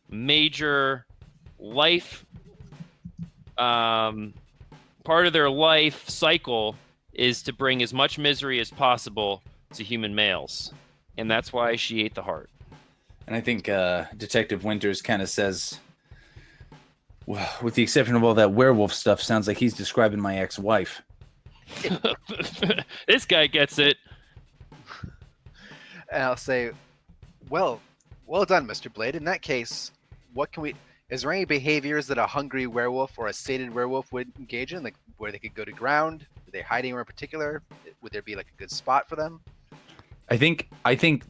major life part of their life cycle is to bring as much misery as possible to human males, and that's why she ate the heart. And I think Detective Winters kind of says, well, with the exception of all that werewolf stuff, sounds like he's describing my ex-wife. This guy gets it. And I'll say, well done, Mr. Blade. In that case, is there any behaviors that a hungry werewolf or a sated werewolf would engage in, like where they could go to ground? Are they hiding anywhere in particular? Would there be like a good spot for them? I think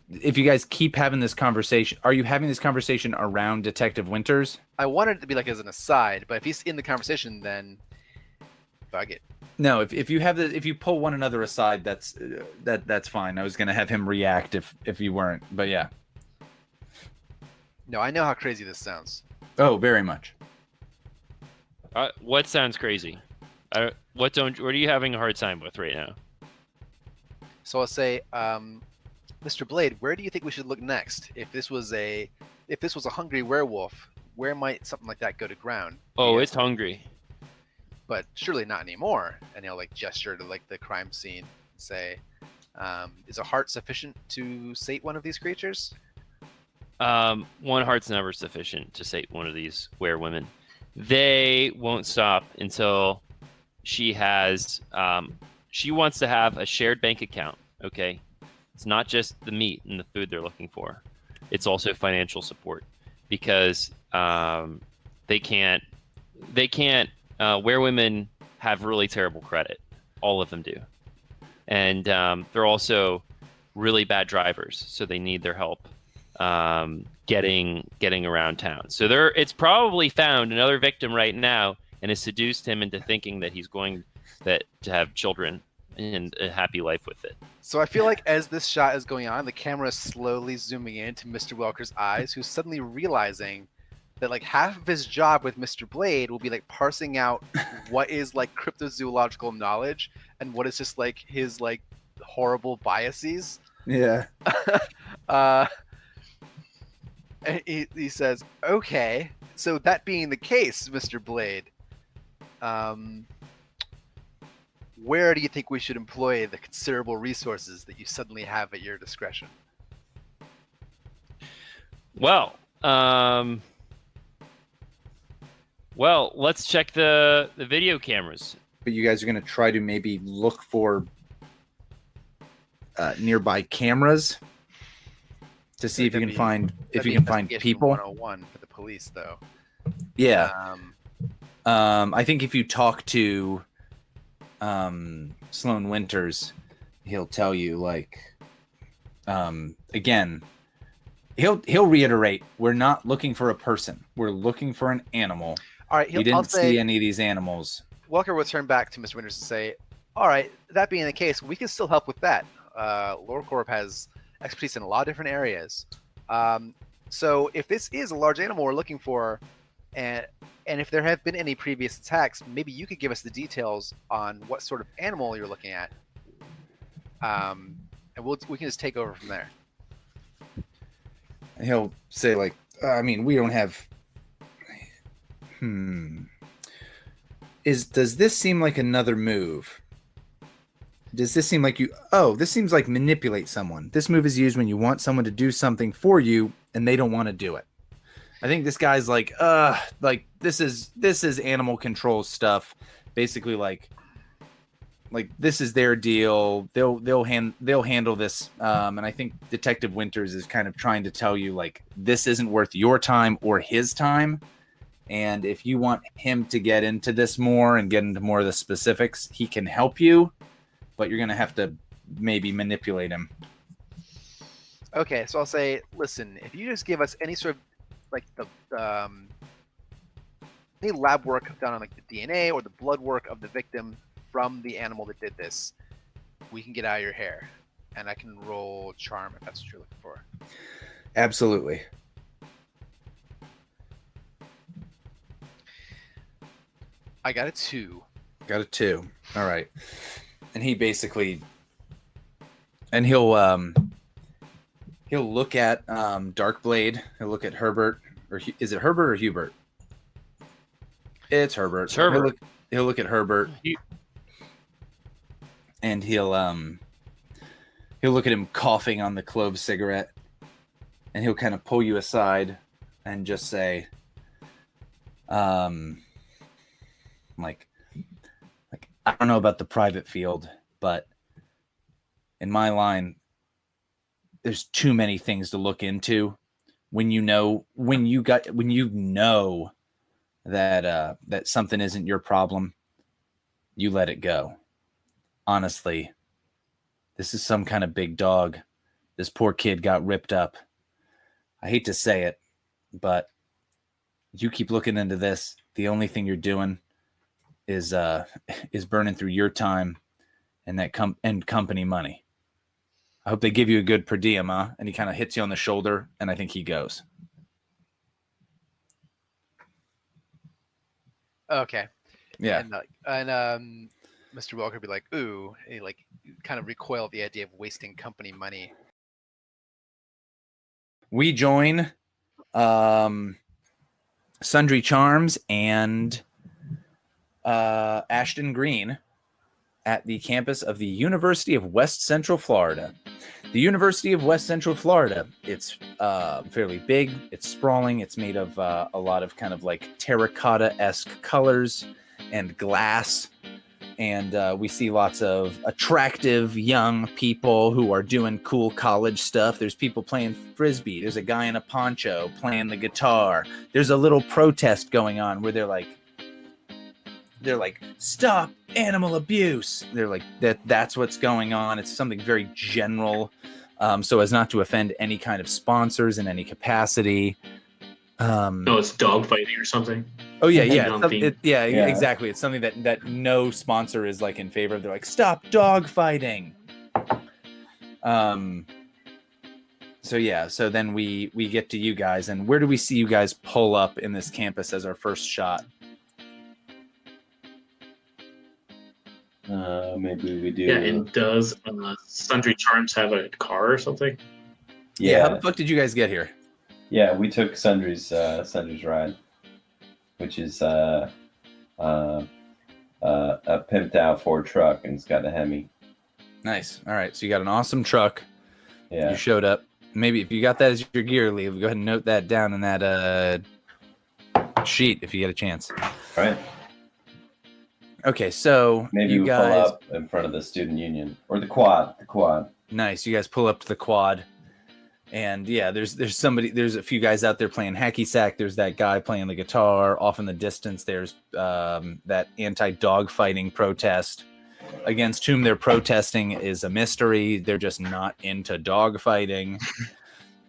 if you guys keep having this conversation, are you having this conversation around Detective Winters? I wanted it to be like as an aside, but if he's in the conversation, then bug it. No, if you pull one another aside, that's fine. I was gonna have him react if you weren't, but yeah. No, I know how crazy this sounds. Oh, very much. What sounds crazy? What are you having a hard time with right now? So I'll say, Mr. Blade, where do you think we should look next? If this was a hungry werewolf, where might something like that go to ground? Oh, it's hungry. But surely not anymore. And he'll like gesture to like the crime scene and say, is a heart sufficient to sate one of these creatures? One heart's never sufficient to sate one of these werewomen. They won't stop until she has she wants to have a shared bank account. Okay, it's not just the meat and the food they're looking for, it's also financial support, because they can't werewomen have really terrible credit. All of them do, and they're also really bad drivers, so they need their help getting around town. So it's probably found another victim right now and has seduced him into thinking that he's going to have children and a happy life with it. So I feel like as this shot is going on, the camera is slowly zooming into Mr. Welker's eyes, who's suddenly realizing that like half of his job with Mr. Blade will be like parsing out what is like cryptozoological knowledge and what is just like his like horrible biases. Yeah. And he says, okay, so that being the case, Mr. Blade, where do you think we should employ the considerable resources that you suddenly have at your discretion? Well, let's check the video cameras. But you guys are going to try to maybe look for nearby cameras to see if you can find people. 101 for the police, though. Yeah. I think if you talk to Sloan Winters, he'll tell you like again. He'll reiterate, we're not looking for a person. We're looking for an animal. All right, we didn't see any of these animals. Welker will turn back to Mr. Winters and say, all right, that being the case, we can still help with that. LoreCorp has expertise in a lot of different areas. So if this is a large animal we're looking for, and if there have been any previous attacks, maybe you could give us the details on what sort of animal you're looking at. And we can just take over from there. And he'll say like, we don't have. Does this seem like another move? Does this seem like this seems like manipulate someone. This move is used when you want someone to do something for you and they don't want to do it. I think this guy's like this is animal control stuff. Basically like this is their deal. They'll handle this. And I think Detective Winters is kind of trying to tell you like this isn't worth your time or his time. And if you want him to get into this more and get into more of the specifics, he can help you. But you're going to have to maybe manipulate him. Okay, so I'll say, listen, if you just give us any sort of, like, any lab work done on, like, the DNA or the blood work of the victim from the animal that did this, we can get out of your hair. And I can roll charm if that's what you're looking for. Absolutely. I got a 2. Got a 2. All right. And he basically, and he'll look at Darkblade. He'll look at Herbert, or is it Herbert or Hubert? It's Herbert. It's Herbert. He'll look at Herbert, and he'll look at him coughing on the clove cigarette, and he'll kind of pull you aside and just say, like. I don't know about the private field, but in my line, there's too many things to look into. When you know that something isn't your problem, you let it go. Honestly, this is some kind of big dog. This poor kid got ripped up. I hate to say it, but you keep looking into this. The only thing you're doing is burning through your time and that company money. I hope they give you a good per diem, huh? And he kind of hits you on the shoulder, and I think he goes. Okay. Yeah. And Mr. Welker would be like, ooh, and he like kind of recoil at the idea of wasting company money. We join Sundry Charms and Ashton Greene at the campus of the University of West Central Florida. The University of West Central Florida, it's fairly big, it's sprawling, it's made of a lot of kind of like terracotta-esque colors and glass. And we see lots of attractive young people who are doing cool college stuff. There's people playing Frisbee. There's a guy in a poncho playing the guitar. There's a little protest going on where they're like, stop animal abuse. They're like, that's what's going on. It's something very general, so as not to offend any kind of sponsors in any capacity. No, it's dog fighting or something. Oh yeah, Yeah. exactly. It's something that no sponsor is like in favor of. They're like, stop dog fighting. So then we get to you guys, and where do we see you guys pull up in this campus as our first shot? Maybe we do. Yeah, and does Sundry Charms have a car or something? How the fuck did you guys get here? Yeah, we took Sundry's ride, which is a pimped out Ford truck, and it's got a Hemi. Nice. All right, so you got an awesome truck. Yeah. You showed up. Maybe if you got that as your gear, Leigh, go ahead and note that down in that sheet if you get a chance. All right. Okay, so Maybe you we guys pull up in front of the student union or the quad. Nice. You guys pull up to the quad. And yeah, there's a few guys out there playing hacky sack. There's that guy playing the guitar. Off in the distance, there's that anti-dog fighting protest against whom they're protesting is a mystery. They're just not into dog fighting.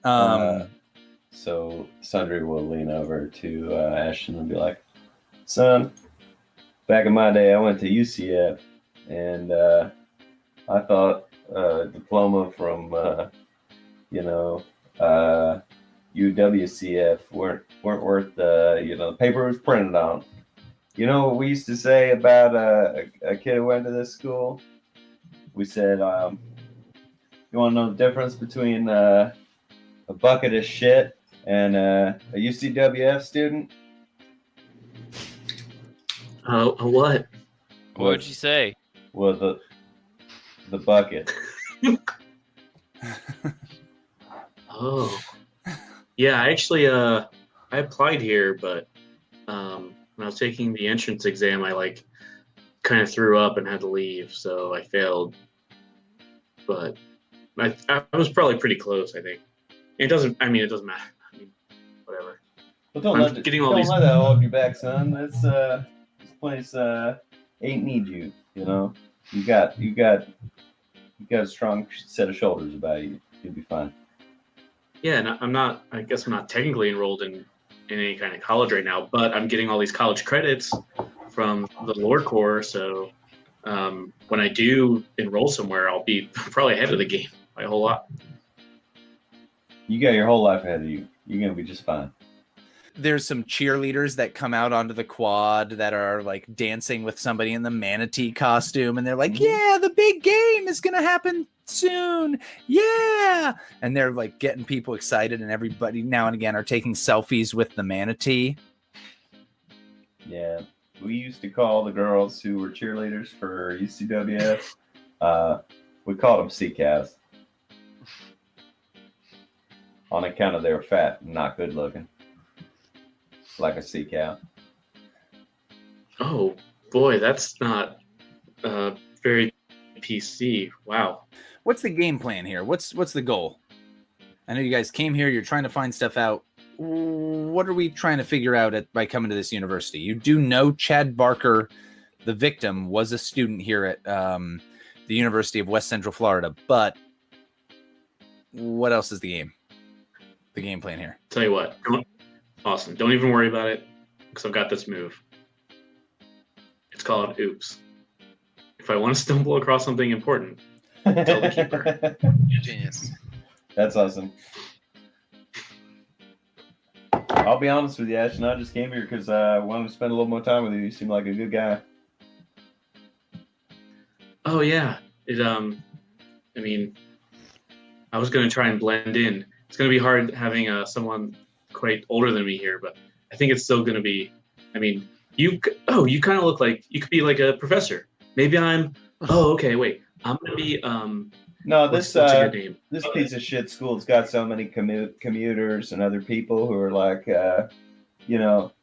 So Sundry will lean over to Ashton and be like, son, back in my day, I went to UCF, and I thought a diploma from UWCF weren't worth the paper was printed on. You know what we used to say about a kid who went to this school? We said, you want to know the difference between a bucket of shit and a UCWF student? What? What would you say? Well, the bucket. Oh, yeah. Actually, I applied here, but when I was taking the entrance exam, I kind of threw up and had to leave, so I failed. But I was probably pretty close, I think. It doesn't matter. I mean, whatever. Well, don't let that hold you back, son. This place ain't need you. You got a strong set of shoulders about you. You'll be fine. Yeah, and I guess I'm not technically enrolled in any kind of college right now, but I'm getting all these college credits from the lore corps. So when I do enroll somewhere, I'll be probably ahead of the game by a whole lot. You got your whole life ahead of you. You're going to be just fine. There's some cheerleaders that come out onto the quad that are like dancing with somebody in the manatee costume, and they're like, yeah, the big game is gonna happen soon, yeah, and they're like getting people excited, and everybody now and again are taking selfies with the manatee. Yeah, we used to call the girls who were cheerleaders for UCWF, we called them sea cows on account of they were fat and not good looking. Like a sea cow. Oh boy, that's not very PC. Wow. What's the game plan here? What's the goal? I know you guys came here. You're trying to find stuff out. What are we trying to figure out by coming to this university? You do know Chad Barker, the victim, was a student here at the University of West Central Florida. But what else is the game plan here? Tell you what. Austin, don't even worry about it, because I've got this move. called Oops. If I want to stumble across something important, tell the keeper. Genius. That's awesome. I'll be honest with you, Ashton. I just came here because I wanted to spend a little more time with you. You seem like a good guy. Oh yeah, I mean, I was gonna try and blend in. It's gonna be hard having someone quite older than me here, but I think it's still gonna be. I mean, you kind of look like you could be like a professor. Maybe I'm. Oh, okay. Wait, I'm gonna be. No, what's a good name? this piece of shit school's got so many commuters and other people who are like,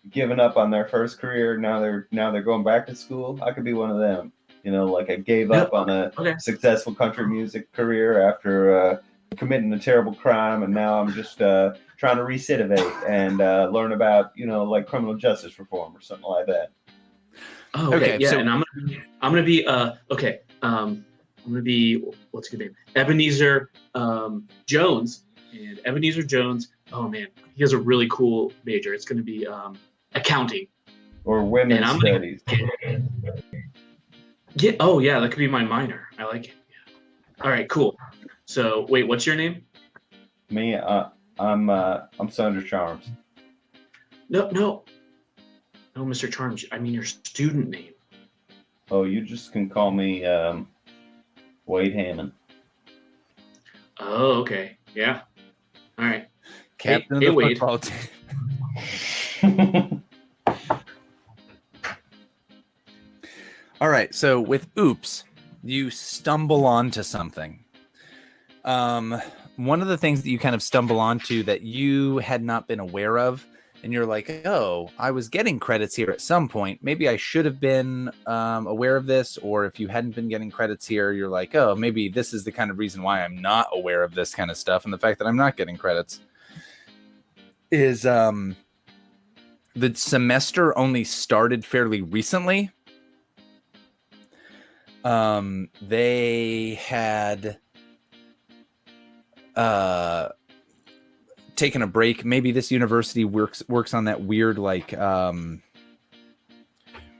giving up on their first career. Now they're going back to school. I could be one of them. Like I gave up on a successful country music career after committing a terrible crime, and now I'm just trying to recidivate and learn about like criminal justice reform or something like that. Oh, okay. Yeah, so- and I'm gonna be I'm gonna be what's a good name? Ebenezer Jones. And Ebenezer Jones. Oh man, he has a really cool major. It's gonna be accounting or women's and I'm studies. Yeah. Oh yeah, that could be my minor. I like it. Yeah. All right, cool. So wait, what's your name? Me, I'm Sundry Charms. No, Mr. Charms. I mean your student name. Oh, you just can call me Wade Hammond. Oh, okay. Yeah. All right. Captain Hey, of the Wade. football team. All right, so with Oops, you stumble onto something. One of the things that you kind of stumble onto that you had not been aware of, and you're like, oh, I was getting credits here at some point. Maybe I should have been aware of this, or if you hadn't been getting credits here, you're like, oh, maybe this is the kind of reason why I'm not aware of this kind of stuff. And the fact that I'm not getting credits is the semester only started fairly recently. They had taken a break. Maybe this university works on that weird like where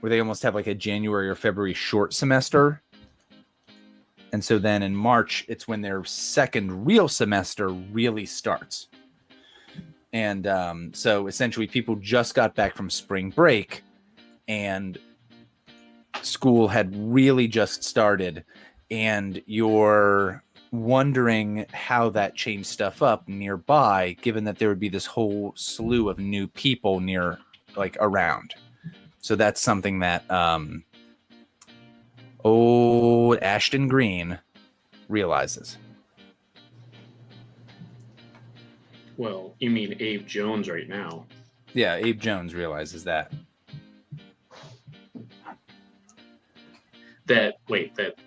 they almost have like a January or February short semester. And so then in March, it's when their second real semester really starts. And so essentially people just got back from spring break and school had really just started, and you're wondering how that changed stuff up nearby, given that there would be this whole slew of new people near, like, around. So that's something that old Ashton Greene realizes. Well, you mean Abe Jones right now. Yeah, Abe Jones realizes that. That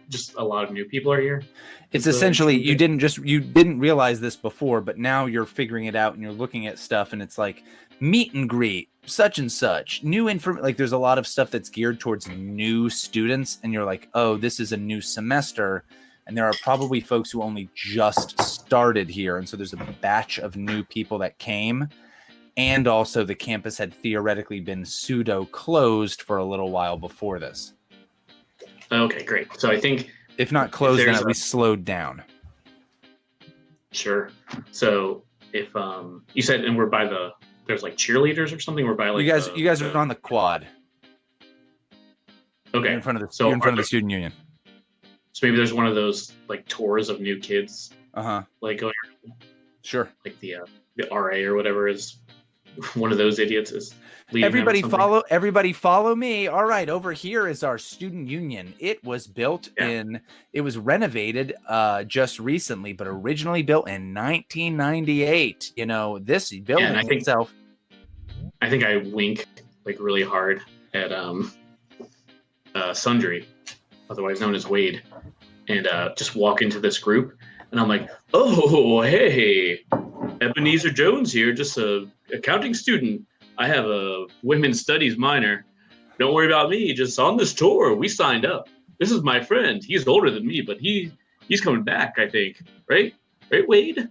just a lot of new people are here? It's essentially you didn't realize this before, but now you're figuring it out and you're looking at stuff and it's like meet and greet, such and such, new information. Like there's a lot of stuff that's geared towards new students, and you're like, oh, this is a new semester, and there are probably folks who only just started here, and so there's a batch of new people that came, and also the campus had theoretically been pseudo closed for a little while before this. Okay, great. So I think if not closed, then at least slowed down. Sure. So if you said, and we're by there's like cheerleaders or something. We're by like you guys are on the quad. Okay. You're in front of the student union. So maybe there's one of those like tours of new kids. Like going. Sure. Like the RA or whatever is one of those idiots is. Everybody follow me. All right, over here is our student union. It was built it was renovated just recently, but originally built in 1998. You know, this building itself. I think I wink like really hard at Sundry, otherwise known as Wade, and just walk into this group, and I'm like, oh, hey, Ebenezer Jones here, just a accounting student. I have a women's studies minor. Don't worry about me. Just on this tour, we signed up. This is my friend. He's older than me, but he's coming back, I think. Right? Right, Wade?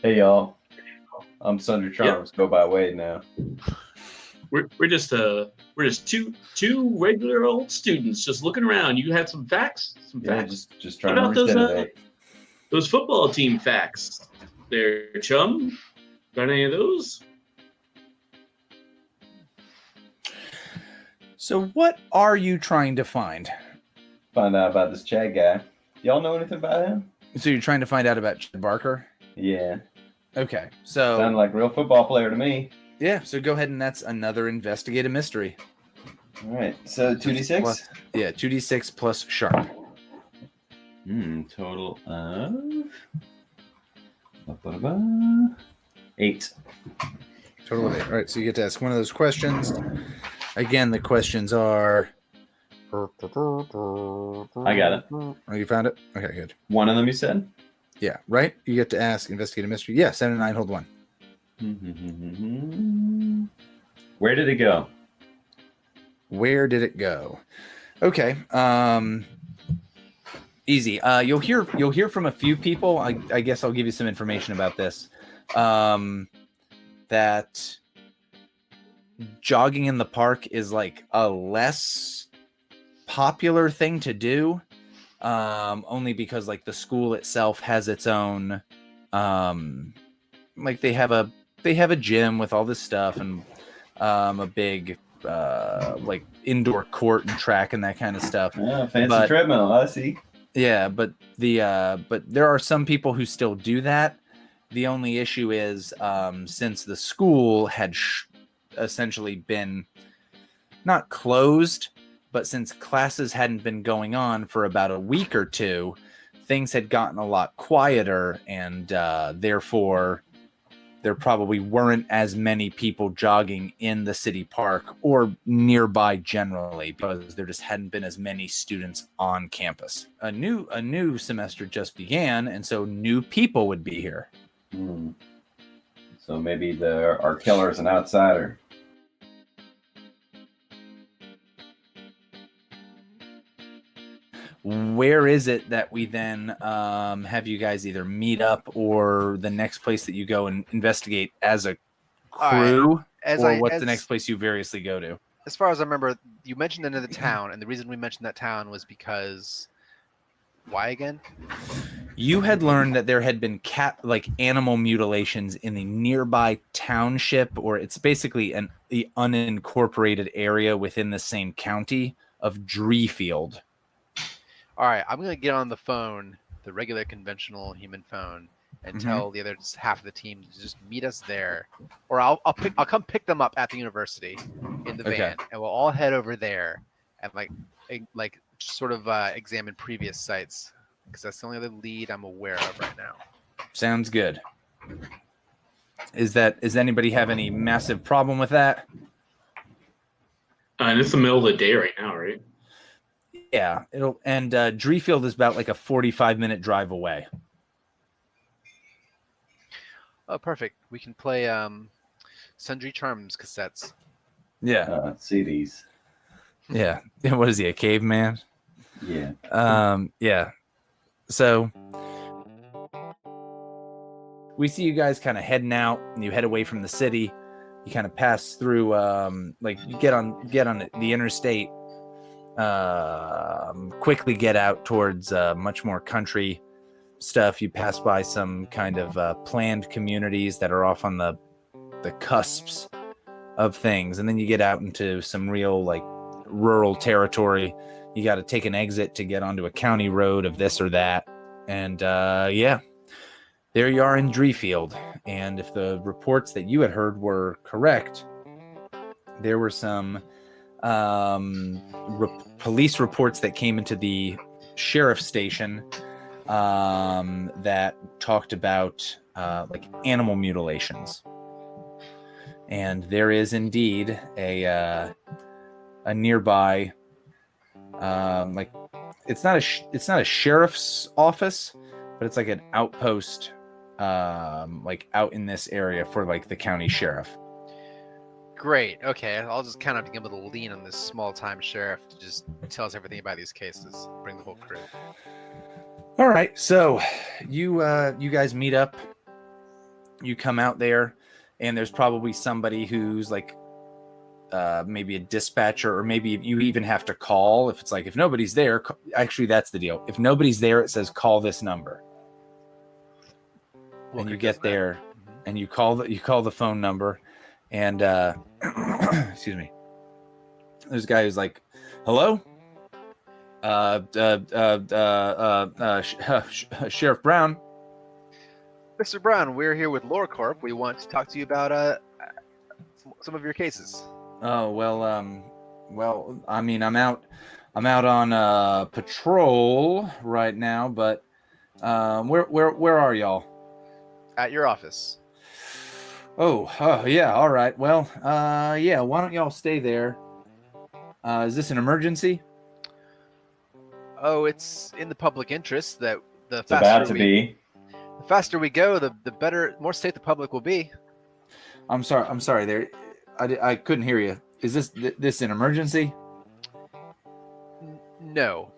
Hey, y'all. I'm Sundry Charms. Go by Wade now. we're just two regular old students just looking around. You had some facts? Some Yeah, facts? just What trying to about those recidivate. those football team facts? There, chum. Got any of those? So what are you trying to find? Find out about this Chad guy. Y'all know anything about him? So you're trying to find out about Chad Barker? Yeah. Okay. So Sounded like a real football player to me. yeah, so go ahead and that's another investigative mystery. All right. So 2d6? Plus, yeah, 2d6 plus sharp. Total of 8. Total of 8. All right, so you get to ask one of those questions. Again, the questions are... I got it. Oh, you found it? Okay, good. One of them you said? Yeah, right? You get to ask investigative mystery. Yeah, 7 and 9, hold 1. Where did it go? Where did it go? Okay. Easy. You'll hear from a few people. I guess I'll give you some information about this. That jogging in the park is like a less popular thing to do. Only because like the school itself has its own like they have a gym with all this stuff and a big like indoor court and track and that kind of stuff. Oh, fancy treadmill, I see. Yeah, but there are some people who still do that. The only issue is since the school had essentially been not closed, but since classes hadn't been going on for about a week or two, things had gotten a lot quieter, and therefore there probably weren't as many people jogging in the city park or nearby generally because there just hadn't been as many students on campus. A new semester just began, and so new people would be here. So maybe our killer is an outsider. Where is it that we then have you guys either meet up or the next place that you go and investigate as a crew? Right. What's the next place you variously go to? As far as I remember, you mentioned the end of the town, and the reason we mentioned that town was because... Why again? You had learned that there had been animal mutilations in the nearby township, or it's basically the unincorporated area within the same county of Dreefield. All right, I'm gonna get on the phone, the regular conventional human phone, and tell the other half of the team to just meet us there, or I'll come pick them up at the university in the van, and we'll all head over there and like sort of examine previous sites, because that's the only other lead I'm aware of right now. Sounds good. Does anybody have any massive problem with that? And it's the middle of the day right now, right? Yeah, Dreefield is about like a 45-minute drive away. Oh, perfect. We can play Sundry Charms cassettes. Yeah. CDs. Yeah. What is he, a caveman? Yeah. Yeah. So we see you guys kind of heading out, and you head away from the city. You kind of pass through, you get on the interstate. Quickly get out towards much more country stuff. You pass by some kind of planned communities that are off on the cusps of things, and then you get out into some real like rural territory. You got to take an exit to get onto a county road of this or that, and yeah, there you are in Dreefield. And if the reports that you had heard were correct, there were some police reports that came into the sheriff's station that talked about like animal mutilations, and there is indeed a nearby like it's not a sheriff's office, but it's like an outpost like out in this area for like the county sheriff. Great. Okay, I'll just kind of be able to lean on this small-time sheriff to just tell us everything about these cases. Bring the whole crew. All right, so you guys meet up. You come out there, and there's probably somebody who's like maybe a dispatcher, or maybe you even have to call. If it's like, if nobody's there, actually that's the deal. If nobody's there, it says call this number. And you get there and you call the phone number, and excuse me. There's a guy who's like, hello? Sheriff Brown. Mr. Brown, we're here with LoreCorp. We want to talk to you about some of your cases. Oh, well, I mean, I'm out on patrol right now, but where are y'all? At your office. Oh, yeah, all right. Well, yeah, why don't y'all stay there? Is this an emergency? Oh, it's in the public interest that the It's about to be. The faster we go, the better, more safe the public will be. I'm sorry. There, I couldn't hear you. Is this an emergency? No,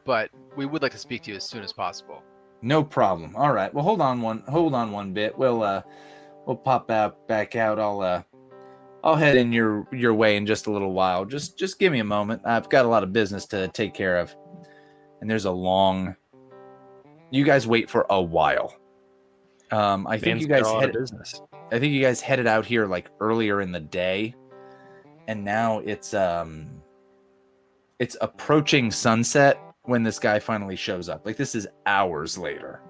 but we would like to speak to you as soon as possible. No problem. All right. Well, hold on one bit. We'll pop back out. I'll head in your way in just a little while. Just give me a moment. I've got a lot of business to take care of. And there's a long. You guys wait for a while. I think you guys headed out here like earlier in the day, and now it's approaching sunset when this guy finally shows up. Like, this is hours later.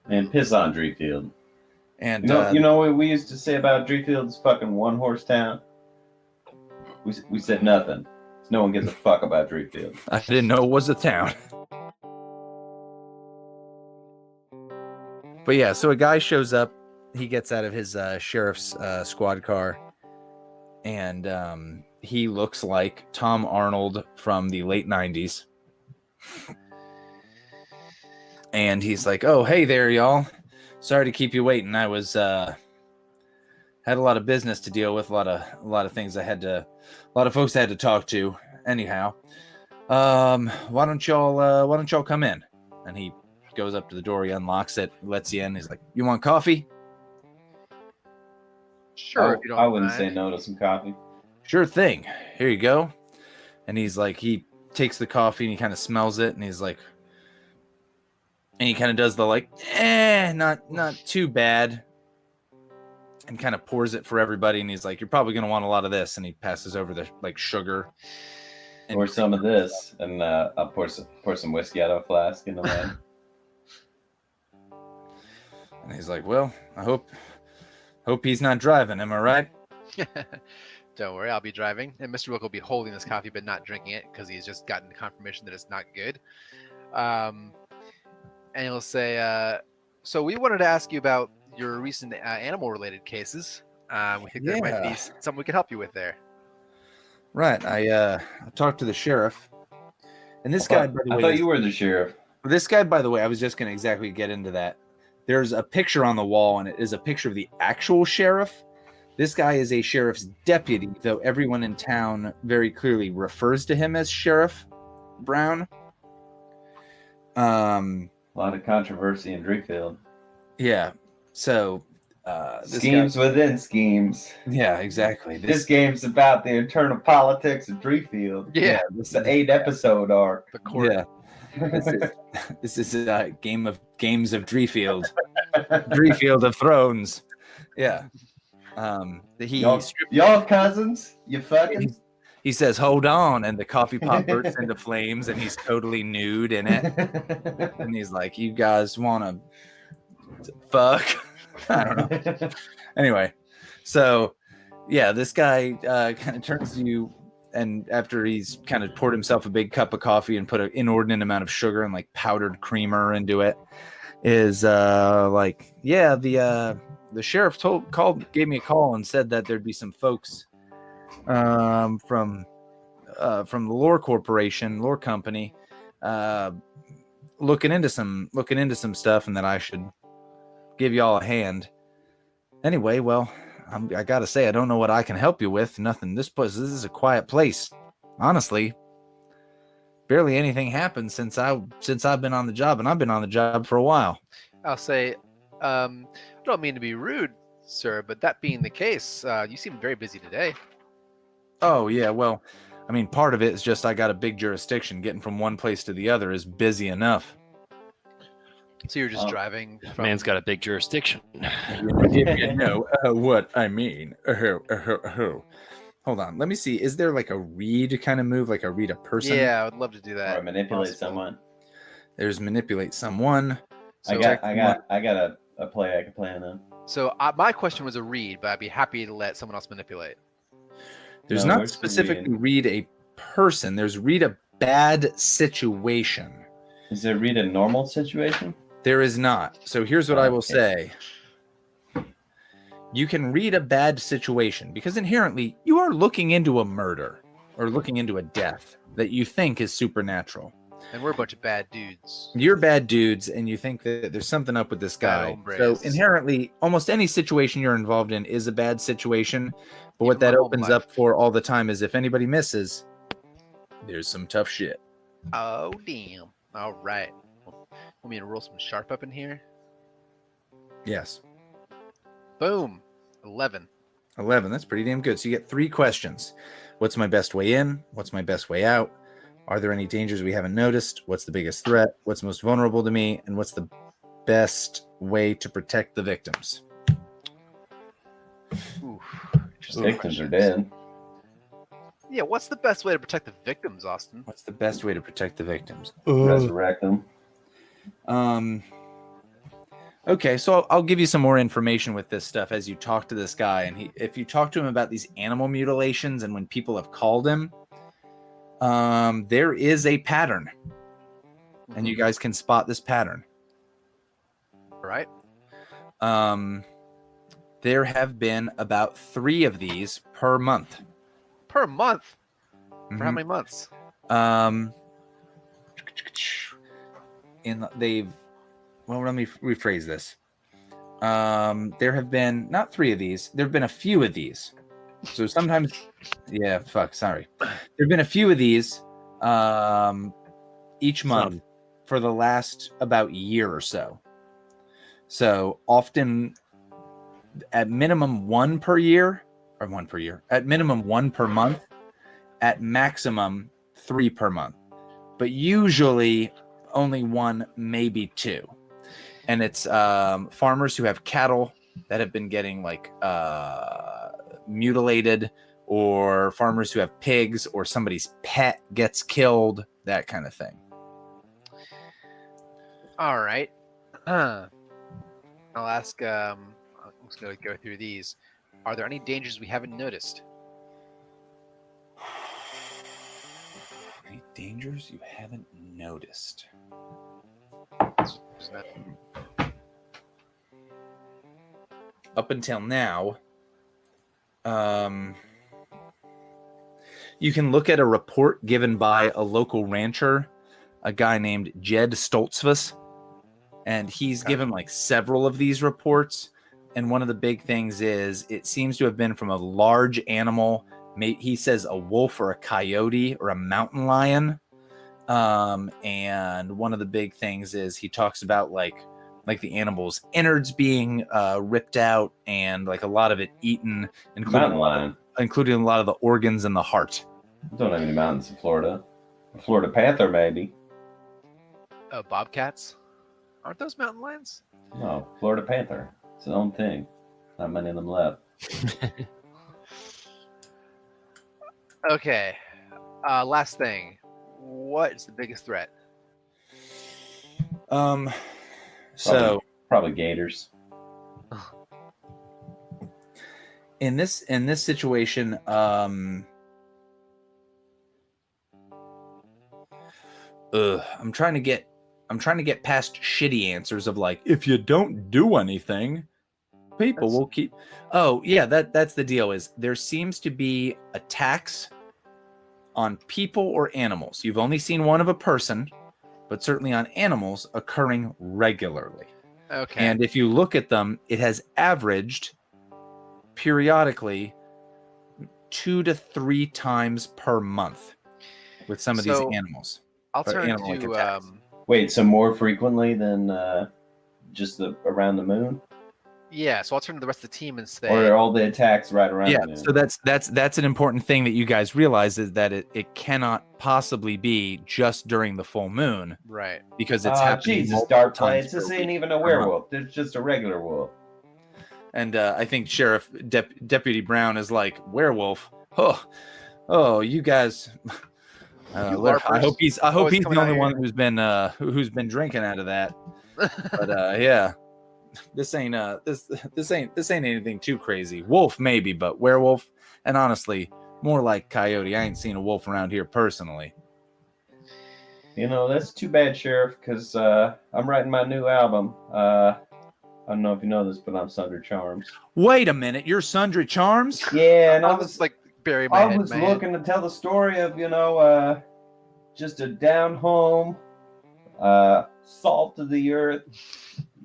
Man, piss on Driefield. And you know what we used to say about Driefield's fucking one horse town? We said nothing. No one gives a fuck about Driefield. I didn't know it was a town. But yeah, so a guy shows up. He gets out of his sheriff's squad car, and he looks like Tom Arnold from the late 90s. And he's like, "Oh, hey there, y'all. Sorry to keep you waiting. I was had a lot of business to deal with, a lot of things a lot of folks I had to talk to. Anyhow, why don't y'all come in?" And he goes up to the door, he unlocks it, lets you in. He's like, "You want coffee?" Sure. If you don't I wouldn't mind. say no to some coffee. "Sure thing. Here you go." And he's like, he takes the coffee and he kind of smells it, and he's like, and he kind of does the like, not too bad, and kind of pours it for everybody. And he's like, "You're probably gonna want a lot of this." And he passes over the like sugar. Or some of this, and I'll pour some whiskey out of a flask in the land. And he's like, "Well, I hope he's not driving. Am I right?" Don't worry, I'll be driving. And Mr. Wilk will be holding this coffee but not drinking it because he's just gotten confirmation that it's not good. And he'll say, "So we wanted to ask you about your recent animal-related cases. We think there might be something we could help you with there." Right. I talked to the sheriff, and this guy. By the way, I thought you were the sheriff. This guy, by the way, I was just going to exactly get into that. There's a picture on the wall, and it is a picture of the actual sheriff. This guy is a sheriff's deputy, though everyone in town very clearly refers to him as Sheriff Brown. A lot of controversy in Driefield. Yeah. So schemes within schemes. Yeah, exactly. This game's about the internal politics of Driefield. Yeah, it's an 8-episode arc. The court. Yeah. This is a games of Driefield. Driefield of Thrones. Yeah. Y'all cousins, you fucking. He says, "Hold on," and the coffee pot bursts into flames, and he's totally nude in it. And he's like, "You guys want to fuck?" I don't know. Anyway, so yeah, this guy kind of turns to you, and after he's kind of poured himself a big cup of coffee and put an inordinate amount of sugar and like powdered creamer into it, is like, "Yeah, the sheriff gave me a call and said that there'd be some folks from the Lore Company looking into some stuff, and that I should give y'all a hand. Anyway, well, I gotta say, I don't know what I can help you with. Nothing. This is a quiet place. Honestly, barely anything happened since I've been on the job, and I've been on the job for a while." I'll say, I don't mean to be rude, sir, but that being the case, you seem very busy today. Oh, yeah. Well, I mean, part of it is just I got a big jurisdiction. Getting from one place to the other is busy enough. So you're just Oh. driving from... Man's got a big jurisdiction. If you know what I mean. Hold on. Let me see. Is there like a read kind of move, like a read a person? Yeah, I would love to do that. Or manipulate Possible. someone. There's manipulate someone. So, I got a play I can play on them. So my question was a read, but I'd be happy to let someone else manipulate. There's No, not where's the specifically read a person. There's read a bad situation. Is it read a normal situation? There is not. So here's what I will Okay. say. You can read a bad situation because inherently you are looking into a murder or looking into a death that you think is supernatural. And we're a bunch of bad dudes. You're bad dudes and you think that there's something up with this guy. hombres. So inherently, almost any situation you're involved in is a bad situation. But Even what that my home opens life. up for all the time is if anybody misses, there's some tough shit. Oh, damn. All right. Want me to roll some sharp up in here? Yes. Boom. 11. 11. That's pretty damn good. So you get 3 questions. What's my best way in? What's my best way out? Are there any dangers we haven't noticed? What's the biggest threat? What's most vulnerable to me? And what's the best way to protect the victims? Oof. The Interesting victims are questions. dead. Yeah, what's the best way to protect the victims, Austin? What's the best way to protect the victims? Resurrect them. Okay, so I'll give you some more information with this stuff as you talk to this guy. And if you talk to him about these animal mutilations and when people have called him, there is a pattern. And you guys can spot this pattern. All right. There have been about 3 of these per month. Per month? For how Mhm. many months? Let me rephrase this. There have been not 3 of these. There have been a few of these. So sometimes, sorry. There've been a few of these each month for the last about year or so. So often, at minimum 1 per year, or 1 per year. At minimum 1 per month. At maximum 3 per month. But usually only 1, maybe 2. And it's farmers who have cattle that have been getting like mutilated, or farmers who have pigs, or somebody's pet gets killed, that kind of thing. All right. I'll ask. I'm just going to go through these. Are there any dangers we haven't noticed? Any dangers you haven't noticed? Up until now, you can look at a report given by a local rancher, a guy named Jed Stoltzfus, and he's given like several of these reports. And one of the big things is it seems to have been from a large animal. He says a wolf or a coyote or a mountain lion. And one of the big things is he talks about like the animal's innards being ripped out and like a lot of it eaten, including a lot of the organs and the heart. Don't have any mountains in Florida. A Florida panther, maybe. Bobcats? Aren't those mountain lions? No, Florida panther. It's its own thing. Not many of them left. Okay. Last thing. What is the biggest threat? Probably gators. In this situation, I'm trying to get past shitty answers of like, if you don't do anything, people will keep. Oh yeah, that's the deal. Is there seems to be attacks on people or animals. You've only seen one of a person, but certainly on animals occurring regularly. Okay. And if you look at them, it has averaged periodically 2 to 3 times per month with some of these animals. I'll turn to Wait, so more frequently than just around the moon? Yeah, so I'll turn to the rest of the team and say, Or are all the attacks right around Yeah, him? so that's an important thing that you guys realize is that it cannot possibly be just during the full moon right. because it's happening Jesus, multiple Dark times Blades. per This week. ain't even a werewolf. It's just a regular wolf. And I think Sheriff Deputy Brown is like, werewolf. Oh, you guys. I hope he's always the coming out only one here. who's been drinking out of that. But yeah, this ain't anything too crazy. Wolf maybe, but werewolf, and honestly, more like coyote. I ain't seen a wolf around here personally. You know, that's too bad, Sheriff, because I'm writing my new album. I don't know if you know this, but I'm Sundry Charms. Wait a minute, you're Sundry Charms? Yeah, and I I was was like, bury my head, I was man. looking to tell the story of, just a down home, salt of the earth,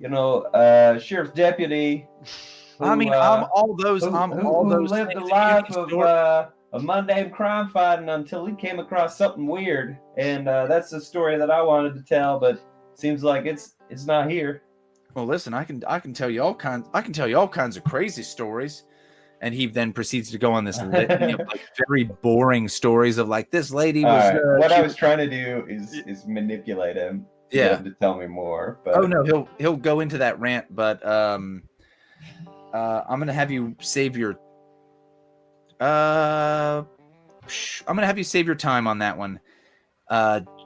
sheriff's deputy. Who, I mean, I'm all those. who lived things a that life you can of mundane crime fighting until he came across something weird, and that's the story that I wanted to tell, but seems like it's not here. Well, listen, I can tell you all kinds of crazy stories. And he then proceeds to go on this litany of like very boring stories of like this lady was. What I was trying to do is manipulate him. Yeah. To tell me more. But... Oh no, he'll go into that rant, but I'm gonna have you save your. I'm gonna have you save your time on that one.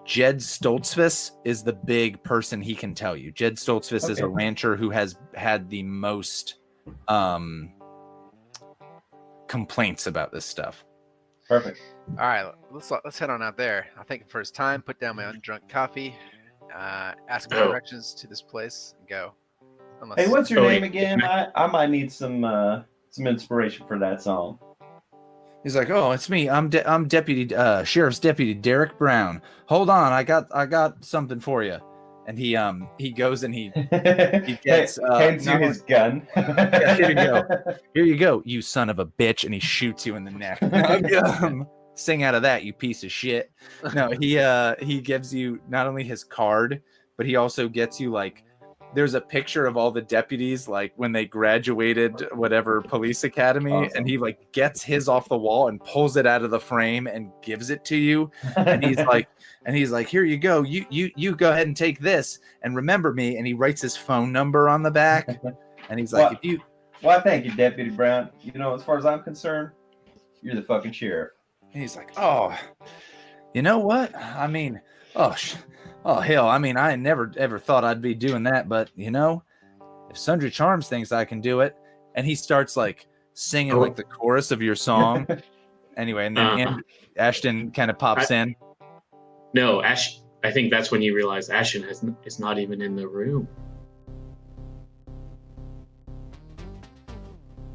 Jed Stoltzfus is the big person he can tell you. Jed Stoltzfus is a rancher who has had the most complaints about this stuff. Perfect. All right, let's head on out there. I thank him for his time. Put down my undrunk coffee. Ask him directions to this place and go. Hey, what's your name again? I might need some inspiration for that song. He's like, "Oh, it's me. I'm Deputy Sheriff's Deputy Derek Brown. Hold on, I got something for you." And he goes and he gets hands you his gun. Yeah, here you go, you son of a bitch, and he shoots you in the neck. Sing out of that, you piece of shit. No, he gives you not only his card, but he also gets you like there's a picture of all the deputies like when they graduated whatever police academy, awesome. And he like gets his off the wall and pulls it out of the frame and gives it to you, and he's like, here you go, you go ahead and take this and remember me, and he writes his phone number on the back, and he's like, well, thank you, Deputy Brown. As far as I'm concerned, you're the fucking sheriff. And he's like, oh, you know what? I mean, oh hell, I mean, I never ever thought I'd be doing that, but if Sundry Charms thinks I can do it, and he starts like singing like the chorus of your song. Anyway, and then Ashton kind of pops in. No, I think that's when you realize Ashton is not even in the room.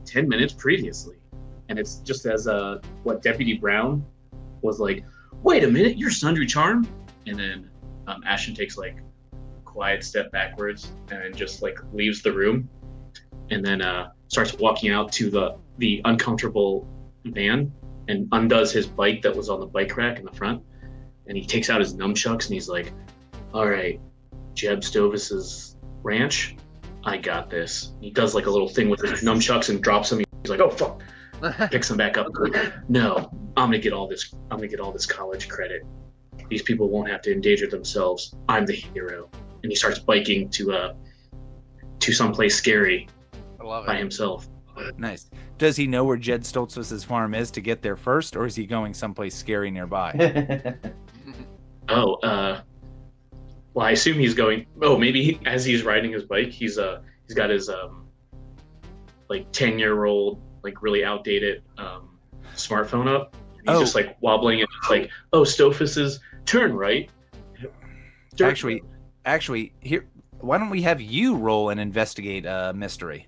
10 minutes previously, and it's just as what Deputy Brown was like, wait a minute, you're Sundry Charm, and then Ashton takes like a quiet step backwards and then just like leaves the room, and then starts walking out to the uncomfortable van and undoes his bike that was on the bike rack in the front, and he takes out his nunchucks and he's like, all right, Jeb Stovis's ranch, I got this. He does like a little thing with his nunchucks and drops them. He's like, oh fuck, picks them back up. No, I'm gonna get all this college credit. These people won't have to endanger themselves. I'm the hero. And he starts biking to someplace scary by himself. Nice. Does he know where Jed Stoltzfus's farm is to get there first, or is he going someplace scary nearby? Well, I assume he's going. Oh, maybe as he's riding his bike, he's got his like 10-year-old like really outdated smartphone up. He's just like wobbling, and it's like, oh, Stophus's turn right. Actually, here, why don't we have you roll and investigate a mystery?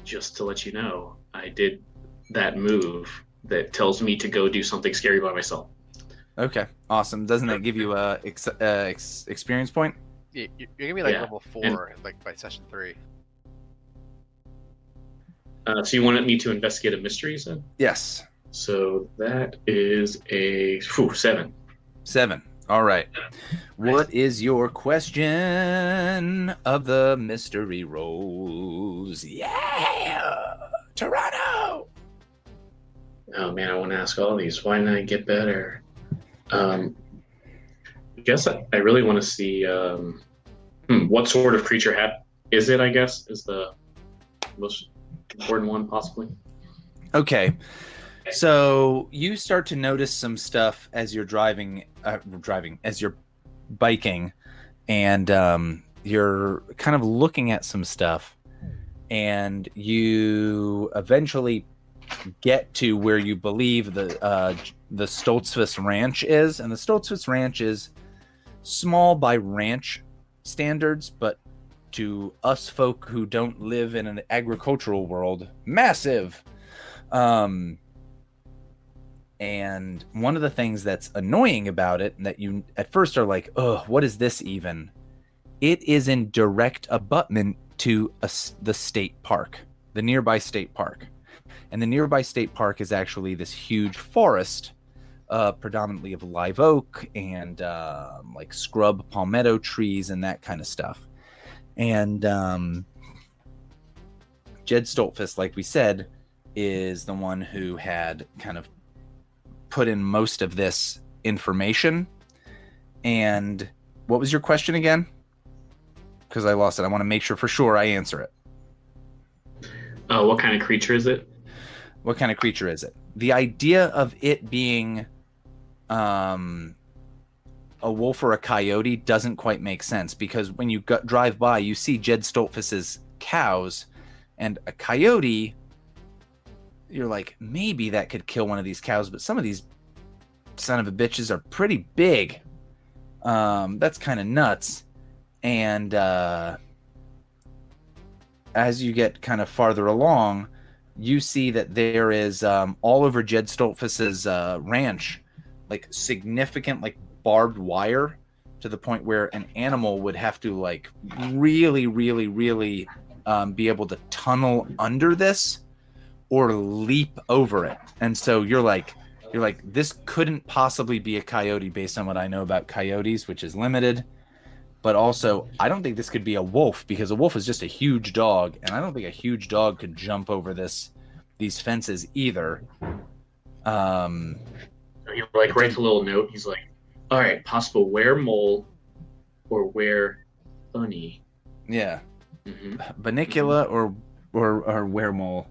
Just to let you know, I did that move that tells me to go do something scary by myself. Okay, awesome. Doesn't that give you a experience point? Yeah, you're gonna be like level 4, like by session 3. So you wanted me to investigate a mystery, you said? Yes. So that is a 7. 7. All right. What is your question of the mystery rolls? Yeah! Toronto! Oh man, I want to ask all these. Why didn't I get better? I guess I really want to see what sort of creature is it, I guess, is the most important one, possibly. Okay. So you start to notice some stuff as you're as you're biking, and you're kind of looking at some stuff, and you eventually get to where you believe the Stoltzfus Ranch is, and the Stoltzfus Ranch is small by ranch standards, but to us folk who don't live in an agricultural world, massive. And one of the things that's annoying about it, and that you at first are like, oh, what is this even? It is in direct abutment to the state park, the nearby state park. And the nearby state park is actually this huge forest, predominantly of live oak and like scrub palmetto trees and that kind of stuff. And Jed Stoltzfus, like we said, is the one who had kind of put in most of this information. And what was your question again? Because I lost it. I want to make sure for sure I answer it. What kind of creature is it? What kind of creature is it? The idea of it being a wolf or a coyote doesn't quite make sense, because when you drive by, you see Jed Stoltzfus's cows, and a coyote, you're like, maybe that could kill one of these cows, but some of these son of a bitches are pretty big. That's kind of nuts. And as you get kind of farther along, you see that there is all over Jed Stoltzfus's ranch, like significant like barbed wire, to the point where an animal would have to like really be able to tunnel under this or leap over it. And so you're like, this couldn't possibly be a coyote based on what I know about coyotes, which is limited. But also, I don't think this could be a wolf, because a wolf is just a huge dog, and I don't think a huge dog could jump over these fences either. He like writes a little note. He's like, all right, possible were-mole or were-bunny. Yeah. Mm-hmm. Banicula or were-mole.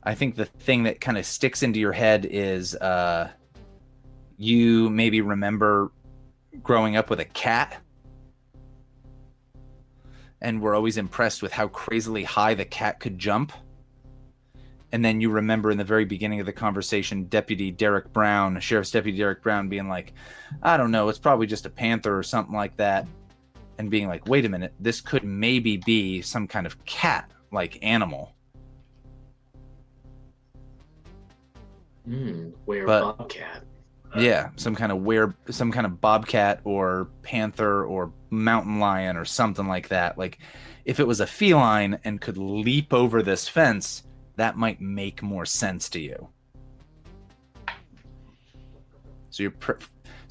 I think the thing that kind of sticks into your head is you maybe remember growing up with a cat, and we're always impressed with how crazily high the cat could jump. And then you remember in the very beginning of the conversation, Sheriff's Deputy Derek Brown being like, I don't know, it's probably just a panther or something like that. And being like, wait a minute, this could maybe be some kind of cat-like animal. Bobcat. Yeah, some kind of bobcat or panther or mountain lion or something like that. Like, if it was a feline and could leap over this fence, that might make more sense to you. So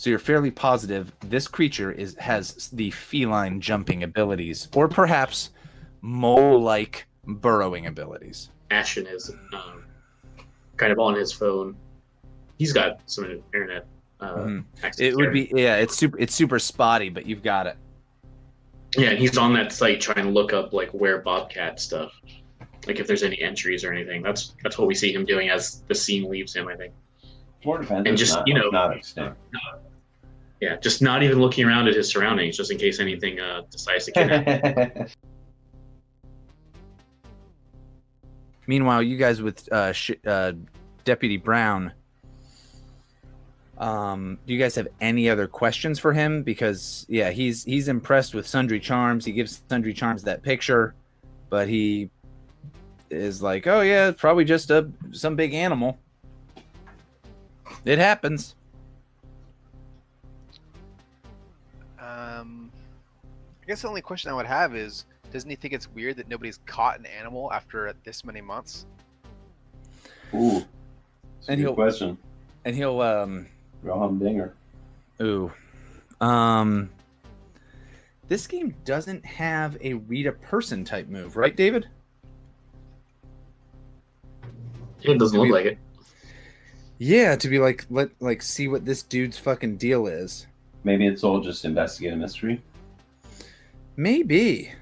you're fairly positive this creature has the feline jumping abilities, or perhaps mole-like burrowing abilities. Ashton is kind of on his phone. He's got some internet access. It would be, yeah, it's super spotty, but you've got it. Yeah, and he's on that site trying to look up like where Bobcat stuff, like if there's any entries or anything. That's what we see him doing as the scene leaves him, I think. And just not extinct. Yeah, just not even looking around at his surroundings, just in case anything decides to kidnap. Meanwhile, you guys with Deputy Brown, do you guys have any other questions for him? Because yeah, he's impressed with Sundry Charms. He gives Sundry Charms that picture, but he is like, oh yeah, it's probably just some big animal. It happens. I guess the only question I would have is, doesn't he think it's weird that nobody's caught an animal after this many months? Ooh, that's a good question. And he'll Go humdinger. Ooh. This game doesn't have a read a person type move, right, David? It doesn't look like it. Yeah, to be like see what this dude's fucking deal is. Maybe it's all just investigate a mystery. Maybe.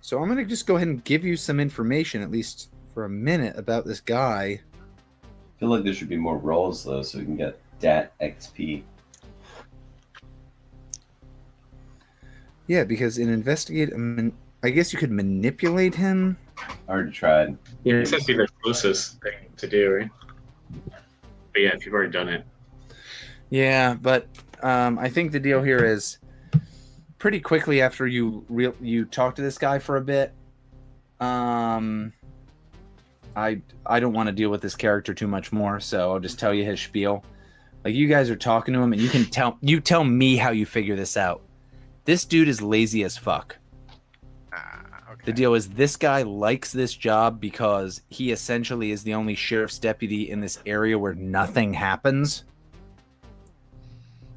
So I'm gonna just go ahead and give you some information, at least for a minute, about this guy. I feel like there should be more roles though, so we can get dat XP. Yeah, because in investigate, I guess you could manipulate him. I already tried. Yeah, it's gonna be the closest thing to do, right? But yeah, if you've already done it. Yeah, but I think the deal here is pretty quickly after you talk to this guy for a bit. I don't want to deal with this character too much more, so I'll just tell you his spiel. Like, you guys are talking to him, and you tell me how you figure this out. This dude is lazy as fuck. Okay. The deal is this guy likes this job because he essentially is the only sheriff's deputy in this area where nothing happens.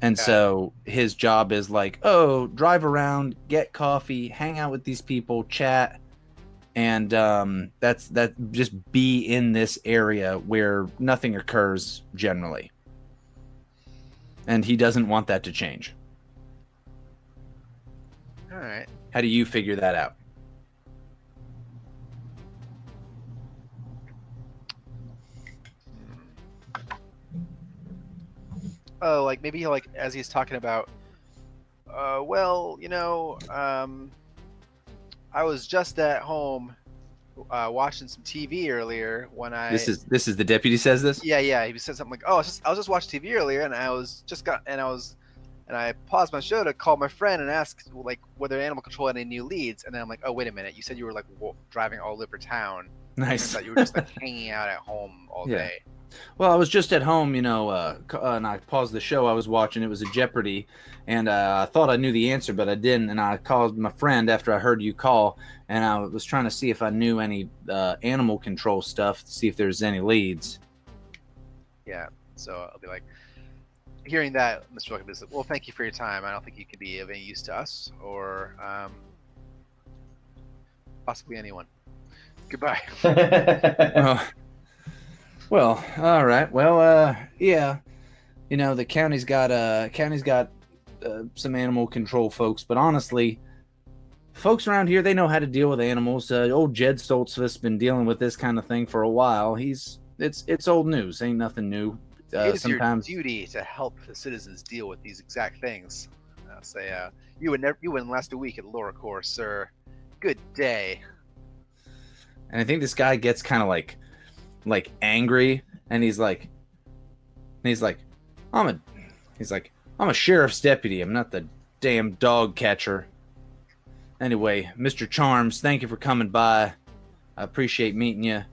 And so his job is like, oh, drive around, get coffee, hang out with these people, chat, and that's just be in this area where nothing occurs generally. And he doesn't want that to change. All right. How do you figure that out? Oh, like maybe like as he's talking about, well, I was just at home watching some TV earlier when I. This is the deputy says this? Yeah. He said something like, "Oh, I was just watching TV earlier, and I paused my show to call my friend and ask like whether animal control had any new leads." And then I'm like, "Oh, wait a minute! You said you were like driving all over town. Nice. I thought you were just like hanging out at home all day." Well, I was just at home, and I paused the show I was watching. It was a Jeopardy, and I thought I knew the answer, but I didn't. And I called my friend after I heard you call, and I was trying to see if I knew any animal control stuff, to see if there's any leads. Yeah, so I'll be like, hearing that, Mr. Welker is like, well, thank you for your time. I don't think you can be of any use to us or possibly anyone. Goodbye. Well, all right. Well, yeah. The county's got some animal control folks, but honestly, folks around here, they know how to deal with animals. Old Jed Stoltzfus been dealing with this kind of thing for a while. It's old news. Ain't nothing new. It is Sometimes your duty to help the citizens deal with these exact things. I'll say, you wouldn't last a week at Loricor, sir. Good day. And I think this guy gets kind of like angry, and he's like, I'm a sheriff's deputy. I'm not the damn dog catcher. Anyway, Mr. Charms, thank you for coming by. I appreciate meeting you.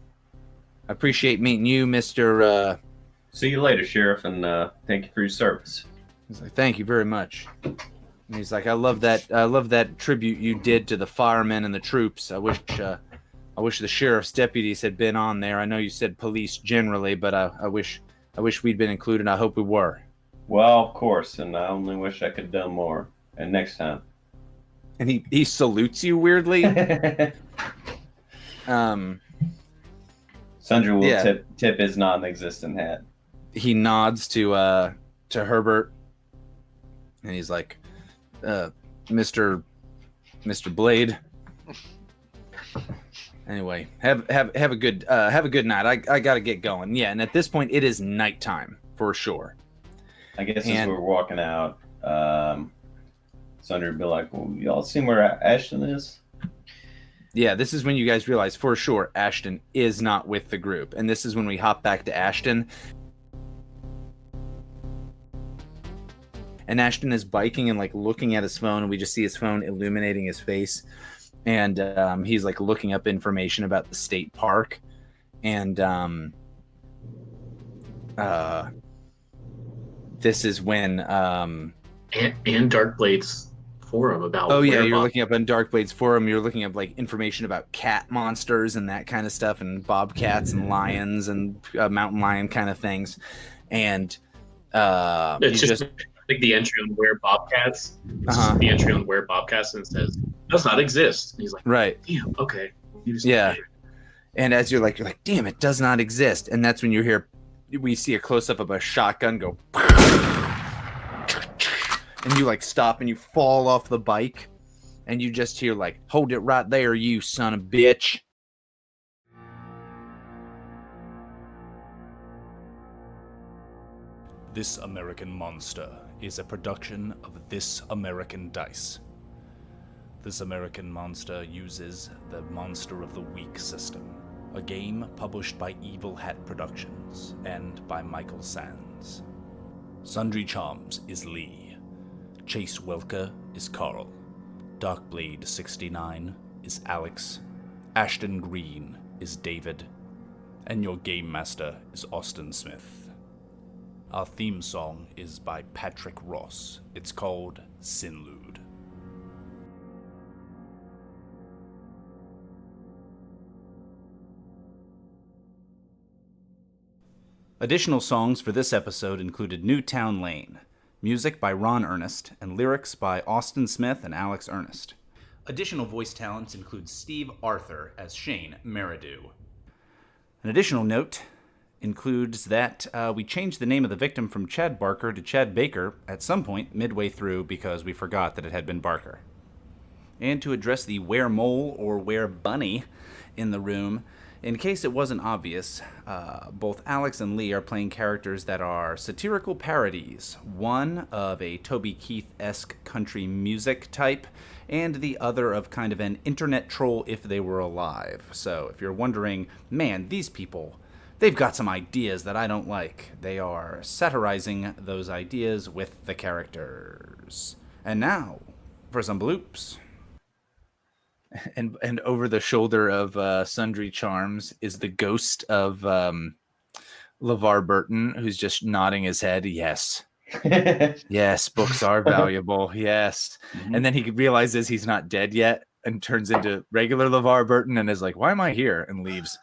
I appreciate meeting you, Mr. See you later, Sheriff, and thank you for your service. He's like, thank you very much. And he's like, I love that tribute you did to the firemen and the troops. I wish the sheriff's deputies had been on there. I know you said police generally, but I wish we'd been included. I hope we were. Well, of course, and I only wish I could have done more. And next time. And he salutes you weirdly. Sundry will tip his non-existent hat. He nods to Herbert, and he's like, Mr. Blade. Anyway, have a good night. I gotta get going. Yeah, and at this point, it is nighttime for sure. I guess as we're walking out, Sundry would be like, well, y'all seen where Ashton is? Yeah, this is when you guys realize for sure Ashton is not with the group. And this is when we hop back to Ashton. And Ashton is biking and like looking at his phone, and we just see his phone illuminating his face. And he's like looking up information about the state park. And this is when and Darkblade's forum about you're looking up on Darkblade's forum, you're looking up like information about cat monsters and that kind of stuff, and bobcats and lions and mountain lion kind of things. And it's just like the entry on Where Bobcats. It's Uh-huh. just the entry on Where Bobcats, and it says does not exist. And he's like, Right. damn, okay. Yeah. And as you're like, damn, it does not exist. And that's when we see a close up of a shotgun go, and you like stop and you fall off the bike, and you just hear like, hold it right there, you son of a bitch. This American Monster is a production of This American Dice. This American Monster uses the Monster of the Week system, a game published by Evil Hat Productions and by Michael Sands. Sundry Charms is Leigh. Chase Welker is Carl. Darkblade 69 is Alex. Ashton Greene is David. And your Game Master is Austin Smith. Our theme song is by Patrick Ross. It's called Sinlude. Additional songs for this episode included Newtown Lane, music by Ernest, and lyrics by Austin Smith and Alex Ernest. Additional voice talents include Steve Arthur as Shane Meridew. An additional note includes that we changed the name of the victim from Chad Barker to Chad Baker at some point midway through because we forgot that it had been Barker. And to address the were mole or were bunny in the room, in case it wasn't obvious, both Alex and Leigh are playing characters that are satirical parodies, one of a Toby Keith-esque country music type, and the other of kind of an internet troll if they were alive. So if you're wondering, man, these people, they've got some ideas that I don't like. They are satirizing those ideas with the characters. And now, for some bloops. And over the shoulder of Sundry Charms is the ghost of LeVar Burton, who's just nodding his head. Yes. Yes, books are valuable. Yes. Mhm. And then he realizes he's not dead yet and turns into regular LeVar Burton and is like, why am I here? And leaves.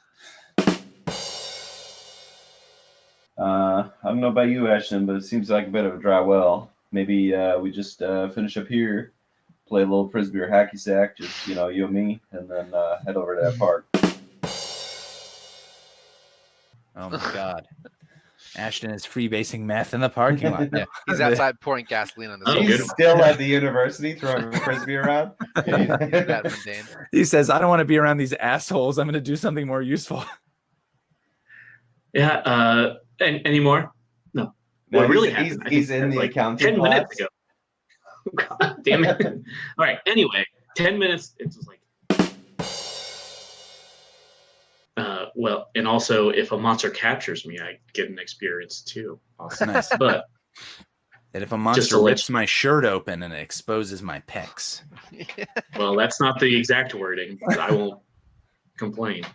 I don't know about you, Ashton, but it seems like a bit of a dry well. Maybe we just finish up here, play a little frisbee or hacky sack, just you and me, and then head over to that park. Oh my God. Ashton is freebasing meth in the parking lot. Yeah, he's outside pouring gasoline on the Oh, stove. good. He's still at the university throwing a frisbee around. He's that mundane. He says, I don't want to be around these assholes. I'm going to do something more useful. Yeah. And any more? No. No, What really he's happened? he's in the like accounting 10 minutes class. ago. God damn it. All right. Anyway, 10 minutes. It was like. Well, and also, if a monster captures me, I get an experience too. Awesome. Nice. But That if a Just monster to let rips my shirt open and it exposes my pecs. well, that's not the exact wording. But I won't complain.